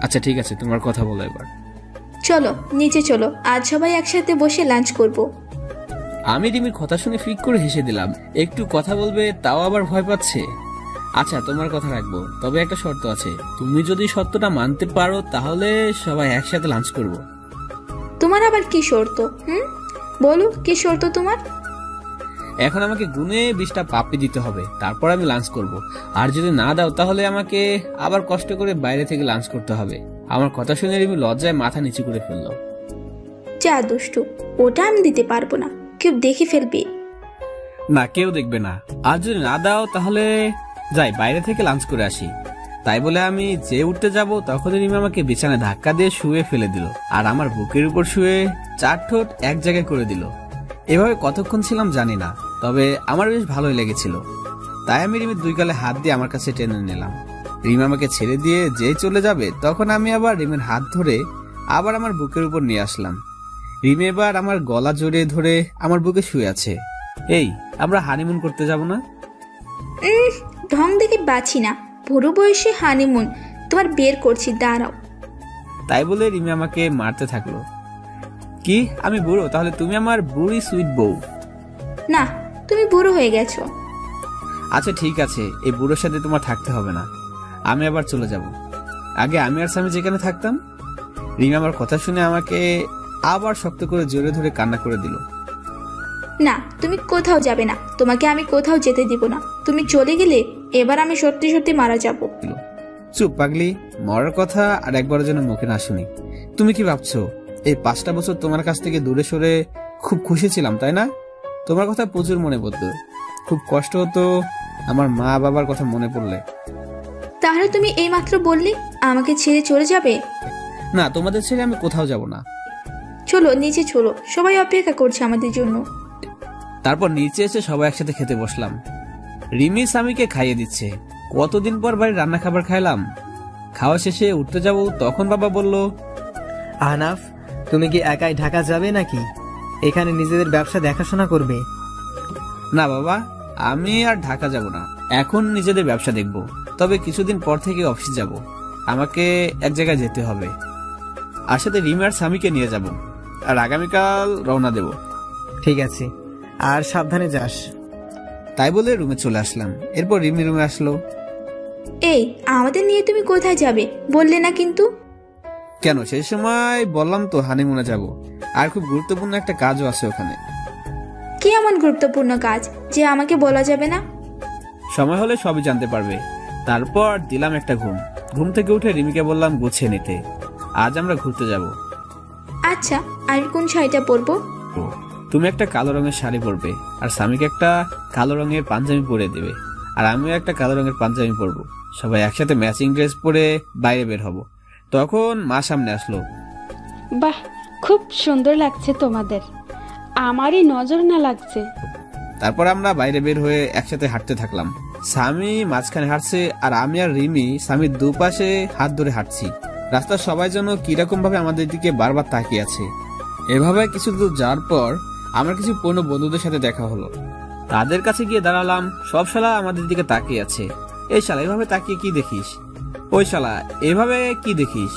আচ্ছা ঠিক আছে, তোমার কথা বলো এবার।
চলো নিচে চলো, আজ সবাই একসাথে বসে লাঞ্চ করব।
আমি রিমির কথা শুনে ফিক করে হেসে দিলাম। একটু কথা বলবে তাও আবার ভয় পাচ্ছে। আচ্ছা তোমার কথা রাখবো, তবে একটা শর্ত আছে। তুমি যদি শর্তটা মানতে পারো তাহলে সবাই একসাথে লাঞ্চ করব।
তোমার আবার কি শর্ত? বলো কি শর্ত তোমার?
এখন আমাকে গুনে 20টা পাপড়ি দিতে হবে, তারপর আমি লাঞ্চ করব। আর যদি না দাও তাহলে আমাকে আবার কষ্ট করে বাইরে থেকে লাঞ্চ করতে হবে। আমার কথা শুনে রিমি লজ্জায় মাথা নিচু করে ফেললো।
যা দুষ্টু, ওটা আমি দিতে পারবো না, কেউ দেখে ফেলবে।
না, কেউ দেখবে না। আর যদি না দাও তাহলে যাই বাইরে থেকে লাঞ্চ করে আসি। তাই বলে আমি যে উঠতে যাব তখন রিমি আমাকে বিছানায় ধাক্কা দিয়ে শুয়ে ফেলে দিল আর আমার বুকের উপর শুয়ে 4 ঠোঁট এক জায়গায় করে দিল। এভাবে কতক্ষণ ছিলাম জানি না, তবে আমার বেশ ভালোই লেগেছিল। তাই আমি রিমির 2 গালে হাত দিয়ে আমার কাছে টেনে নিলাম। রিমি আমাকে ছেড়ে দিয়ে যেই চলে যাবে তখন আমি আবার রিমির হাত ধরে আবার আমার বুকের উপর নিয়ে আসলাম। রিমি এবার আমার গলা জড়িয়ে ধরে আমার বুকে শুয়ে আছে। এই, আমরা হানিমুন করতে যাব না?
ঢং দেখে বাঁচি না, বুড়ো বয়সে হানিমুন তোমার বের করছি, দাঁড়াও।
তাই বলে রিমি আমাকে মারতে থাকলো। কি আমি বুড়ো? তাহলে তুমি আমার বুড়ি সুইট বউ।
না, তুমি বুড়ো হয়ে গেছো।
আচ্ছা ঠিক আছে, এই বুড়োর সাথে তোমার থাকতে হবে না, আমি আবার চলে যাব। আগে আমি আর স্বামী যেখানে থাকতাম। রিমি আমার কথা শুনে আমাকে আবার শক্ত করে জোরে ধরে কান্না করে দিল।
না, তুমি কোথাও যাবে না, তোমাকে আমি কোথাও যেতে দিব না। তুমি চলে গেলে এবার আমি সত্যি সত্যি মারা যাব।
চুপ পাগলি, মরার কথা আর একবার যেন মুখে না শুনি। তুমি কি ভাবছো এই 5টা বছর তোমার কাছ থেকে দূরে সরে খুব খুশি ছিলাম, তাই না? তোমার কথা প্রচুর মনে পড়তো, খুব কষ্ট হতো আমার মা বাবার কথা মনে পড়লে।
তাহলে তুমি এইমাত্র বললে আমাকে ছেড়ে চলে যাবে?
না, তোমাদের ছেড়ে আমি কোথাও যাব না।
চলো নিচে চলো, সবাই অপেক্ষা করছে আমাদের জন্য।
তারপর নিচে এসে সবাই একসাথে খেতে বসলাম। রিমি স্বামীকে খাইয়ে দিচ্ছে। কতদিন পর বাড়ির রান্না খাবার খাইলাম। খাওয়া শেষে উঠতে যাব তখন বাবা বলল,
আহনাফ, তুমি কি একাই ঢাকা যাবে নাকি এখানে নিজেদের ব্যবসা দেখাশোনা করবে?
না বাবা, আমি আর ঢাকা যাব না, এখন নিজেদের ব্যবসা দেখব। তবে কিছুদিন পর থেকে অফিস যাব, আমাকে এক জায়গায় যেতে হবে। আর সাথে রিমি আর স্বামীকে নিয়ে যাব, আর আগামীকাল রওনা দেব।
ঠিক আছে, আর সাবধানে যাস।
তাই বলে রুমে চলে আসলাম। এরপর রিমি রুমে আসলো।
এই, আমাদের নিয়ে তুমি কোথায় যাবে বললে না কিন্তু?
কেন, সেই সময় বললাম তো হানিমুনে যাব, আর খুব গুরুত্বপূর্ণ একটা কাজও আছে ওখানে।
কি এমন গুরুত্বপূর্ণ কাজ যে আমাকে বলা যাবে না?
সময় হলে সবই জানতে পারবে। তারপর দিলাম একটা ঘুম থেকে উঠে রিমিকে বললাম গুছিয়ে নিতে, আজ আমরা ঘুরতে যাব।
আচ্ছা, আমি কোন শাড়িটা পরবো?
তুমি একটা কালো রঙের শাড়ি পরবে, আর স্বামীকে একটা কালো রঙের পাঞ্জাবি পরে দেবে, আর আমিও একটা কালো রঙের পাঞ্জাবি পরবো। সবাই একসাথে ম্যাচিং ড্রেস পরে বাইরে বের হব। তখন মা সামনে আসলো।
বাহ, খুব সুন্দর লাগছে তোমাদের, আমারই নজর না লাগছে।
তারপর আমরা বাইরে বের হয়ে একসাথে হাঁটতে থাকলাম। স্বামী মাঝখানে হাঁটছে আর আমি আর রিমি স্বামীর দুপাশে হাত ধরে হাঁটছি। রাস্তার সবাই যেন কিরকম ভাবে আমাদের দিকে বারবার তাকিয়ে আছে। এভাবে কিছু দূর যাওয়ার পর আমার কিছু পুরনো বন্ধুদের সাথে দেখা হলো। তাদের কাছে গিয়ে দাঁড়ালাম। সব শালা আমাদের দিকে তাকিয়ে আছে। এই শালা এভাবে তাকিয়ে কি দেখিস? ওই শালা এভাবে কি দেখিস?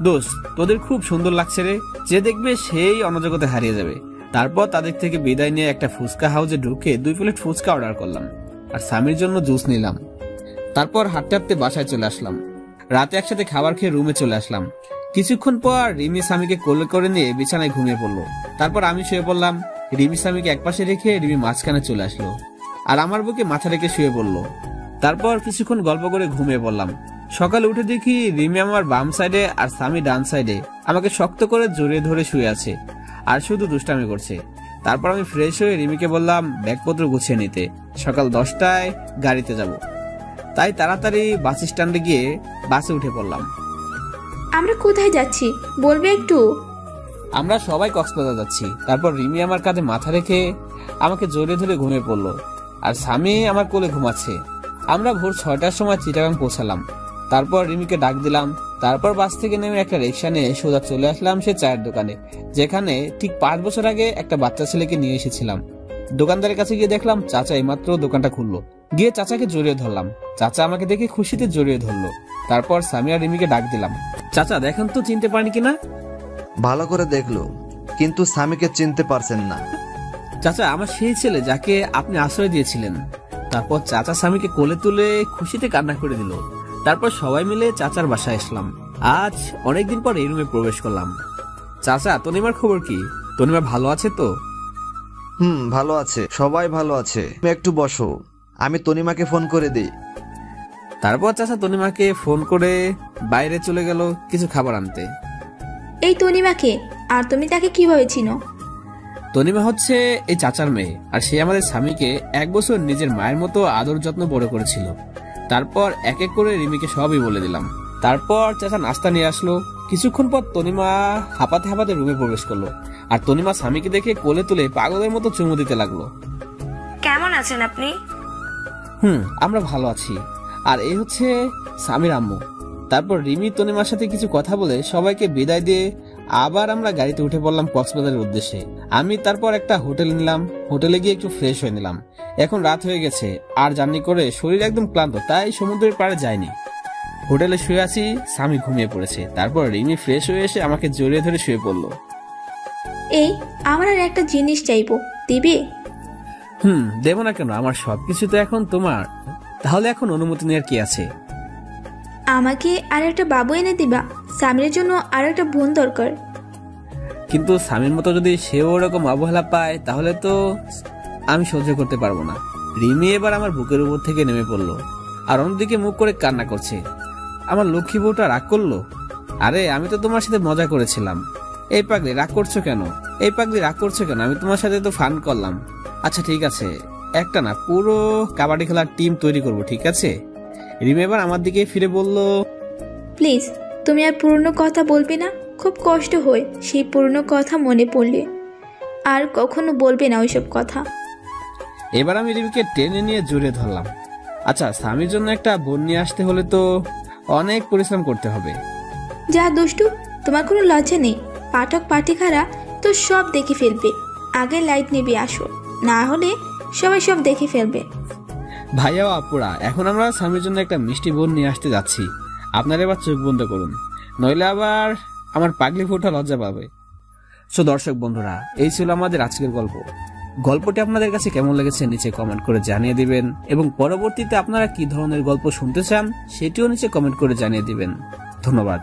দোস্ত, তোদের খুব সুন্দর লাগছে রে, যে দেখবে সেই অনজগতে হারিয়ে যাবে। তারপর তাদের থেকে বিদায় নিয়ে একটা ফুচকা হাউসে ঢুকে 2 প্লেট ফুচকা অর্ডার করলাম, আর স্বামীর জন্য জুস নিলাম। তারপর হাঁটতে হাঁটতে বাসায় চলে আসলাম। রাতে একসাথে খাবার খেয়ে রুমে চলে আসলাম। কিছুক্ষণ পর রিমি স্বামীকে কোলে করে নিয়ে বিছানায় ঘুমিয়ে পড়লো। তারপর আমি শুয়ে পড়লাম। রিমি স্বামীকে একপাশে রেখে রিমি মাঝখানে চলে আসলো আর আমার বুকে মাথা রেখে শুয়ে পড়লো। তারপর কিছুক্ষণ গল্প করে ঘুমিয়ে পড়লাম। সকালে উঠে দেখি রিমি আমার বাম সাইডে আর সামি ডান সাইডে আমাকে শক্ত করে জড়িয়ে ধরে শুয়ে আছে আর শুধু দুষ্টামি করছে। তারপর আমি ফ্রেশ হয়ে রিমিকে বললাম ব্যাগপত্র গুছিয়ে নিতে, সকাল 10টায় গাড়িতে যাব। তাই তাড়াতাড়ি বাস স্ট্যান্ডে গিয়ে বাসে উঠে পড়লাম।
আমরা কোথায় যাচ্ছি বলবে একটু?
আমরা সবাই কক্সবাজার যাচ্ছি। তারপর রিমি আমার কাঁধে মাথা রেখে আমাকে জড়িয়ে ধরে ঘুমিয়ে পড়লো আর স্বামী আমার কোলে ঘুমাচ্ছে। আমরা ভোর 6টার সময় চিটাগাং পৌঁছালাম। তারপর রিমিকে ডাক দিলাম। তারপর বাস থেকে নেমে একটা রিক্সা নিয়ে সোজা চলে আসলাম সে চায়ের দোকানে, যেখানে ঠিক 5 বছর আগে একটা বাচ্চা ছেলেকে নিয়ে এসেছিলাম। দোকানদারের কাছে গিয়ে দেখলাম চাচা এইমাত্র দোকানটা খুললো। গিয়ে চাচাকে জড়িয়ে ধরলাম। চাচা আমাকে দেখে খুশিতে জড়িয়ে ধরলো। তারপর স্বামী আর রিমিকে ডাক দিলাম। চাচা দেখেন তো চিনতে পারেন কিনা।
ভালো করে দেখলো, কিন্তু স্বামীকে চিনতে পারছেন না।
চাচা আমার সেই ছেলে যাকে আপনি আশ্রয় দিয়েছিলেন। তারপর চাচা স্বামীকে কোলে তুলে খুশিতে কান্না করে দিল। তারপর সবাই মিলে চাচার বাসায় আসলাম। আজ অনেকদিন পর এই রুমে প্রবেশ করলাম। চাচা তনিমার খবর কি? তনিমা ভালো আছে তো?
ভালো আছে, সবাই ভালো আছে। তুমি একটু বসো, আমি তনিমাকে ফোন করে দিই।
তারপর চাচা তনিমাকে ফোন করে বাইরে চলে গেল কিছু খাবার আনতে।
এই তনিমাকে, আর তুমি তাকে কিভাবে চিনো?
তনিমা হচ্ছে এই চাচার মেয়ে, আর সে আমাদের স্বামীকে 1 বছর নিজের মায়ের মতো আদর যত্ন বড় করেছিল। তারপর এক এক করে রিমিকে সবই বলে দিলাম। তারপর চাচা নাস্তা নিয়ে আসলো। কিছুক্ষণ পর তনিমা হাঁপাতে হাঁপাতে রুমে প্রবেশ করলো আর তনিমা স্বামীকে দেখে কোলে তুলে পাগলের মতো চুমু দিতে লাগলো।
কেমন আছেন আপনি?
আমরা ভালো আছি। আর এই হচ্ছে স্বামীর আম্মু। তারপর রিমি তনিমার সাথে কিছু কথা বলে সবাইকে বিদায় দিয়ে আবার আমরা গাড়িতে উঠে পড়লাম কক্সবাজারের উদ্দেশ্যে। আমি তারপর একটা হোটেল নিলাম। হোটেলে গিয়ে একটু ফ্রেশ হয়ে নিলাম। এখন রাত হয়ে গেছে আর জার্নি করে শরীর একদম ক্লান্ত, তাই সমুদ্রের পাড়ে যাইনি। হোটেলে শুয়ে আছি, স্বামী ঘুমিয়ে পড়েছে। তারপর রিমি ফ্রেশ হয়ে এসে আমাকে জড়িয়ে ধরে শুয়ে পড়লো।
এই আমার আর একটা জিনিস চাইবো, দিবে?
দেবো না কেন? আমার সবকিছু তো এখন তোমার। তাহলে এখন অনুমতি নেওয়ার কি আছে?
আমাকে আর একটা বাবু এনে দিবা। স্বামীর জন্য আর একটা বোন দরকার।
কিন্তু স্বামীর মতো যদি সেও ওরকম অবহেলা পায় তাহলে তো আমি সহ্য করতে পারবো না। রিমি এবার আমার বুকের উপর থেকে নেমে পড়লো আর অন্যদিকে মুখ করে কান্না করছে। আমার লক্ষ্মী বউটা রাগ করলো। আরে আমি তো তোমার সাথে মজা করেছিলাম। এই পাগলি রাগ করছো কেন? আমি তোমার সাথে তো ফান করলাম। আচ্ছা ঠিক আছে, একটা না পুরো কাবাডি খেলার টিম তৈরি করব, ঠিক আছে? রিমি এবার আমার দিকে ফিরে বলল,
প্লিজ তুমি আর পুরনো কথা বলবে না। খুব কষ্ট হয় সেই পুরনো কথা মনে পড়লে। আর কখনো বলবে না ওইসব কথা।
এবার আমি রিমিকে টেনে নিয়ে জড়িয়ে ধরলাম। আচ্ছা স্বামীর জন্য একটা বোন নিয়ে আসতে হলে তো অনেক পরিশ্রম করতে হবে।
যা দুষ্টু, তোমার কোনো লজ্জা নেই। পাঠক পাঠিকারা তো সব দেখে ফেলবে। আগে লাইট নেবে আসো, না হলে সবাই সব দেখে ফেলবে।
ভাইয়া ও আপুরা, এখন আমরা স্বামীর জন্য একটা মিষ্টি বোন নিয়ে আসতে যাচ্ছি। আপনারা এবার চোখ বন্ধ করুন, নইলে আবার আমার পাগলি ফুটা লজ্জা পাবে। সো দর্শক বন্ধুরা, এই ছিল আমাদের আজকের গল্প। গল্পটি আপনাদের কাছে কেমন লেগেছে নিচে কমেন্ট করে জানিয়ে দিবেন, এবং পরবর্তীতে আপনারা কি ধরনের গল্প শুনতে চান সেটিও নিচে কমেন্ট করে জানিয়ে দিবেন। ধন্যবাদ।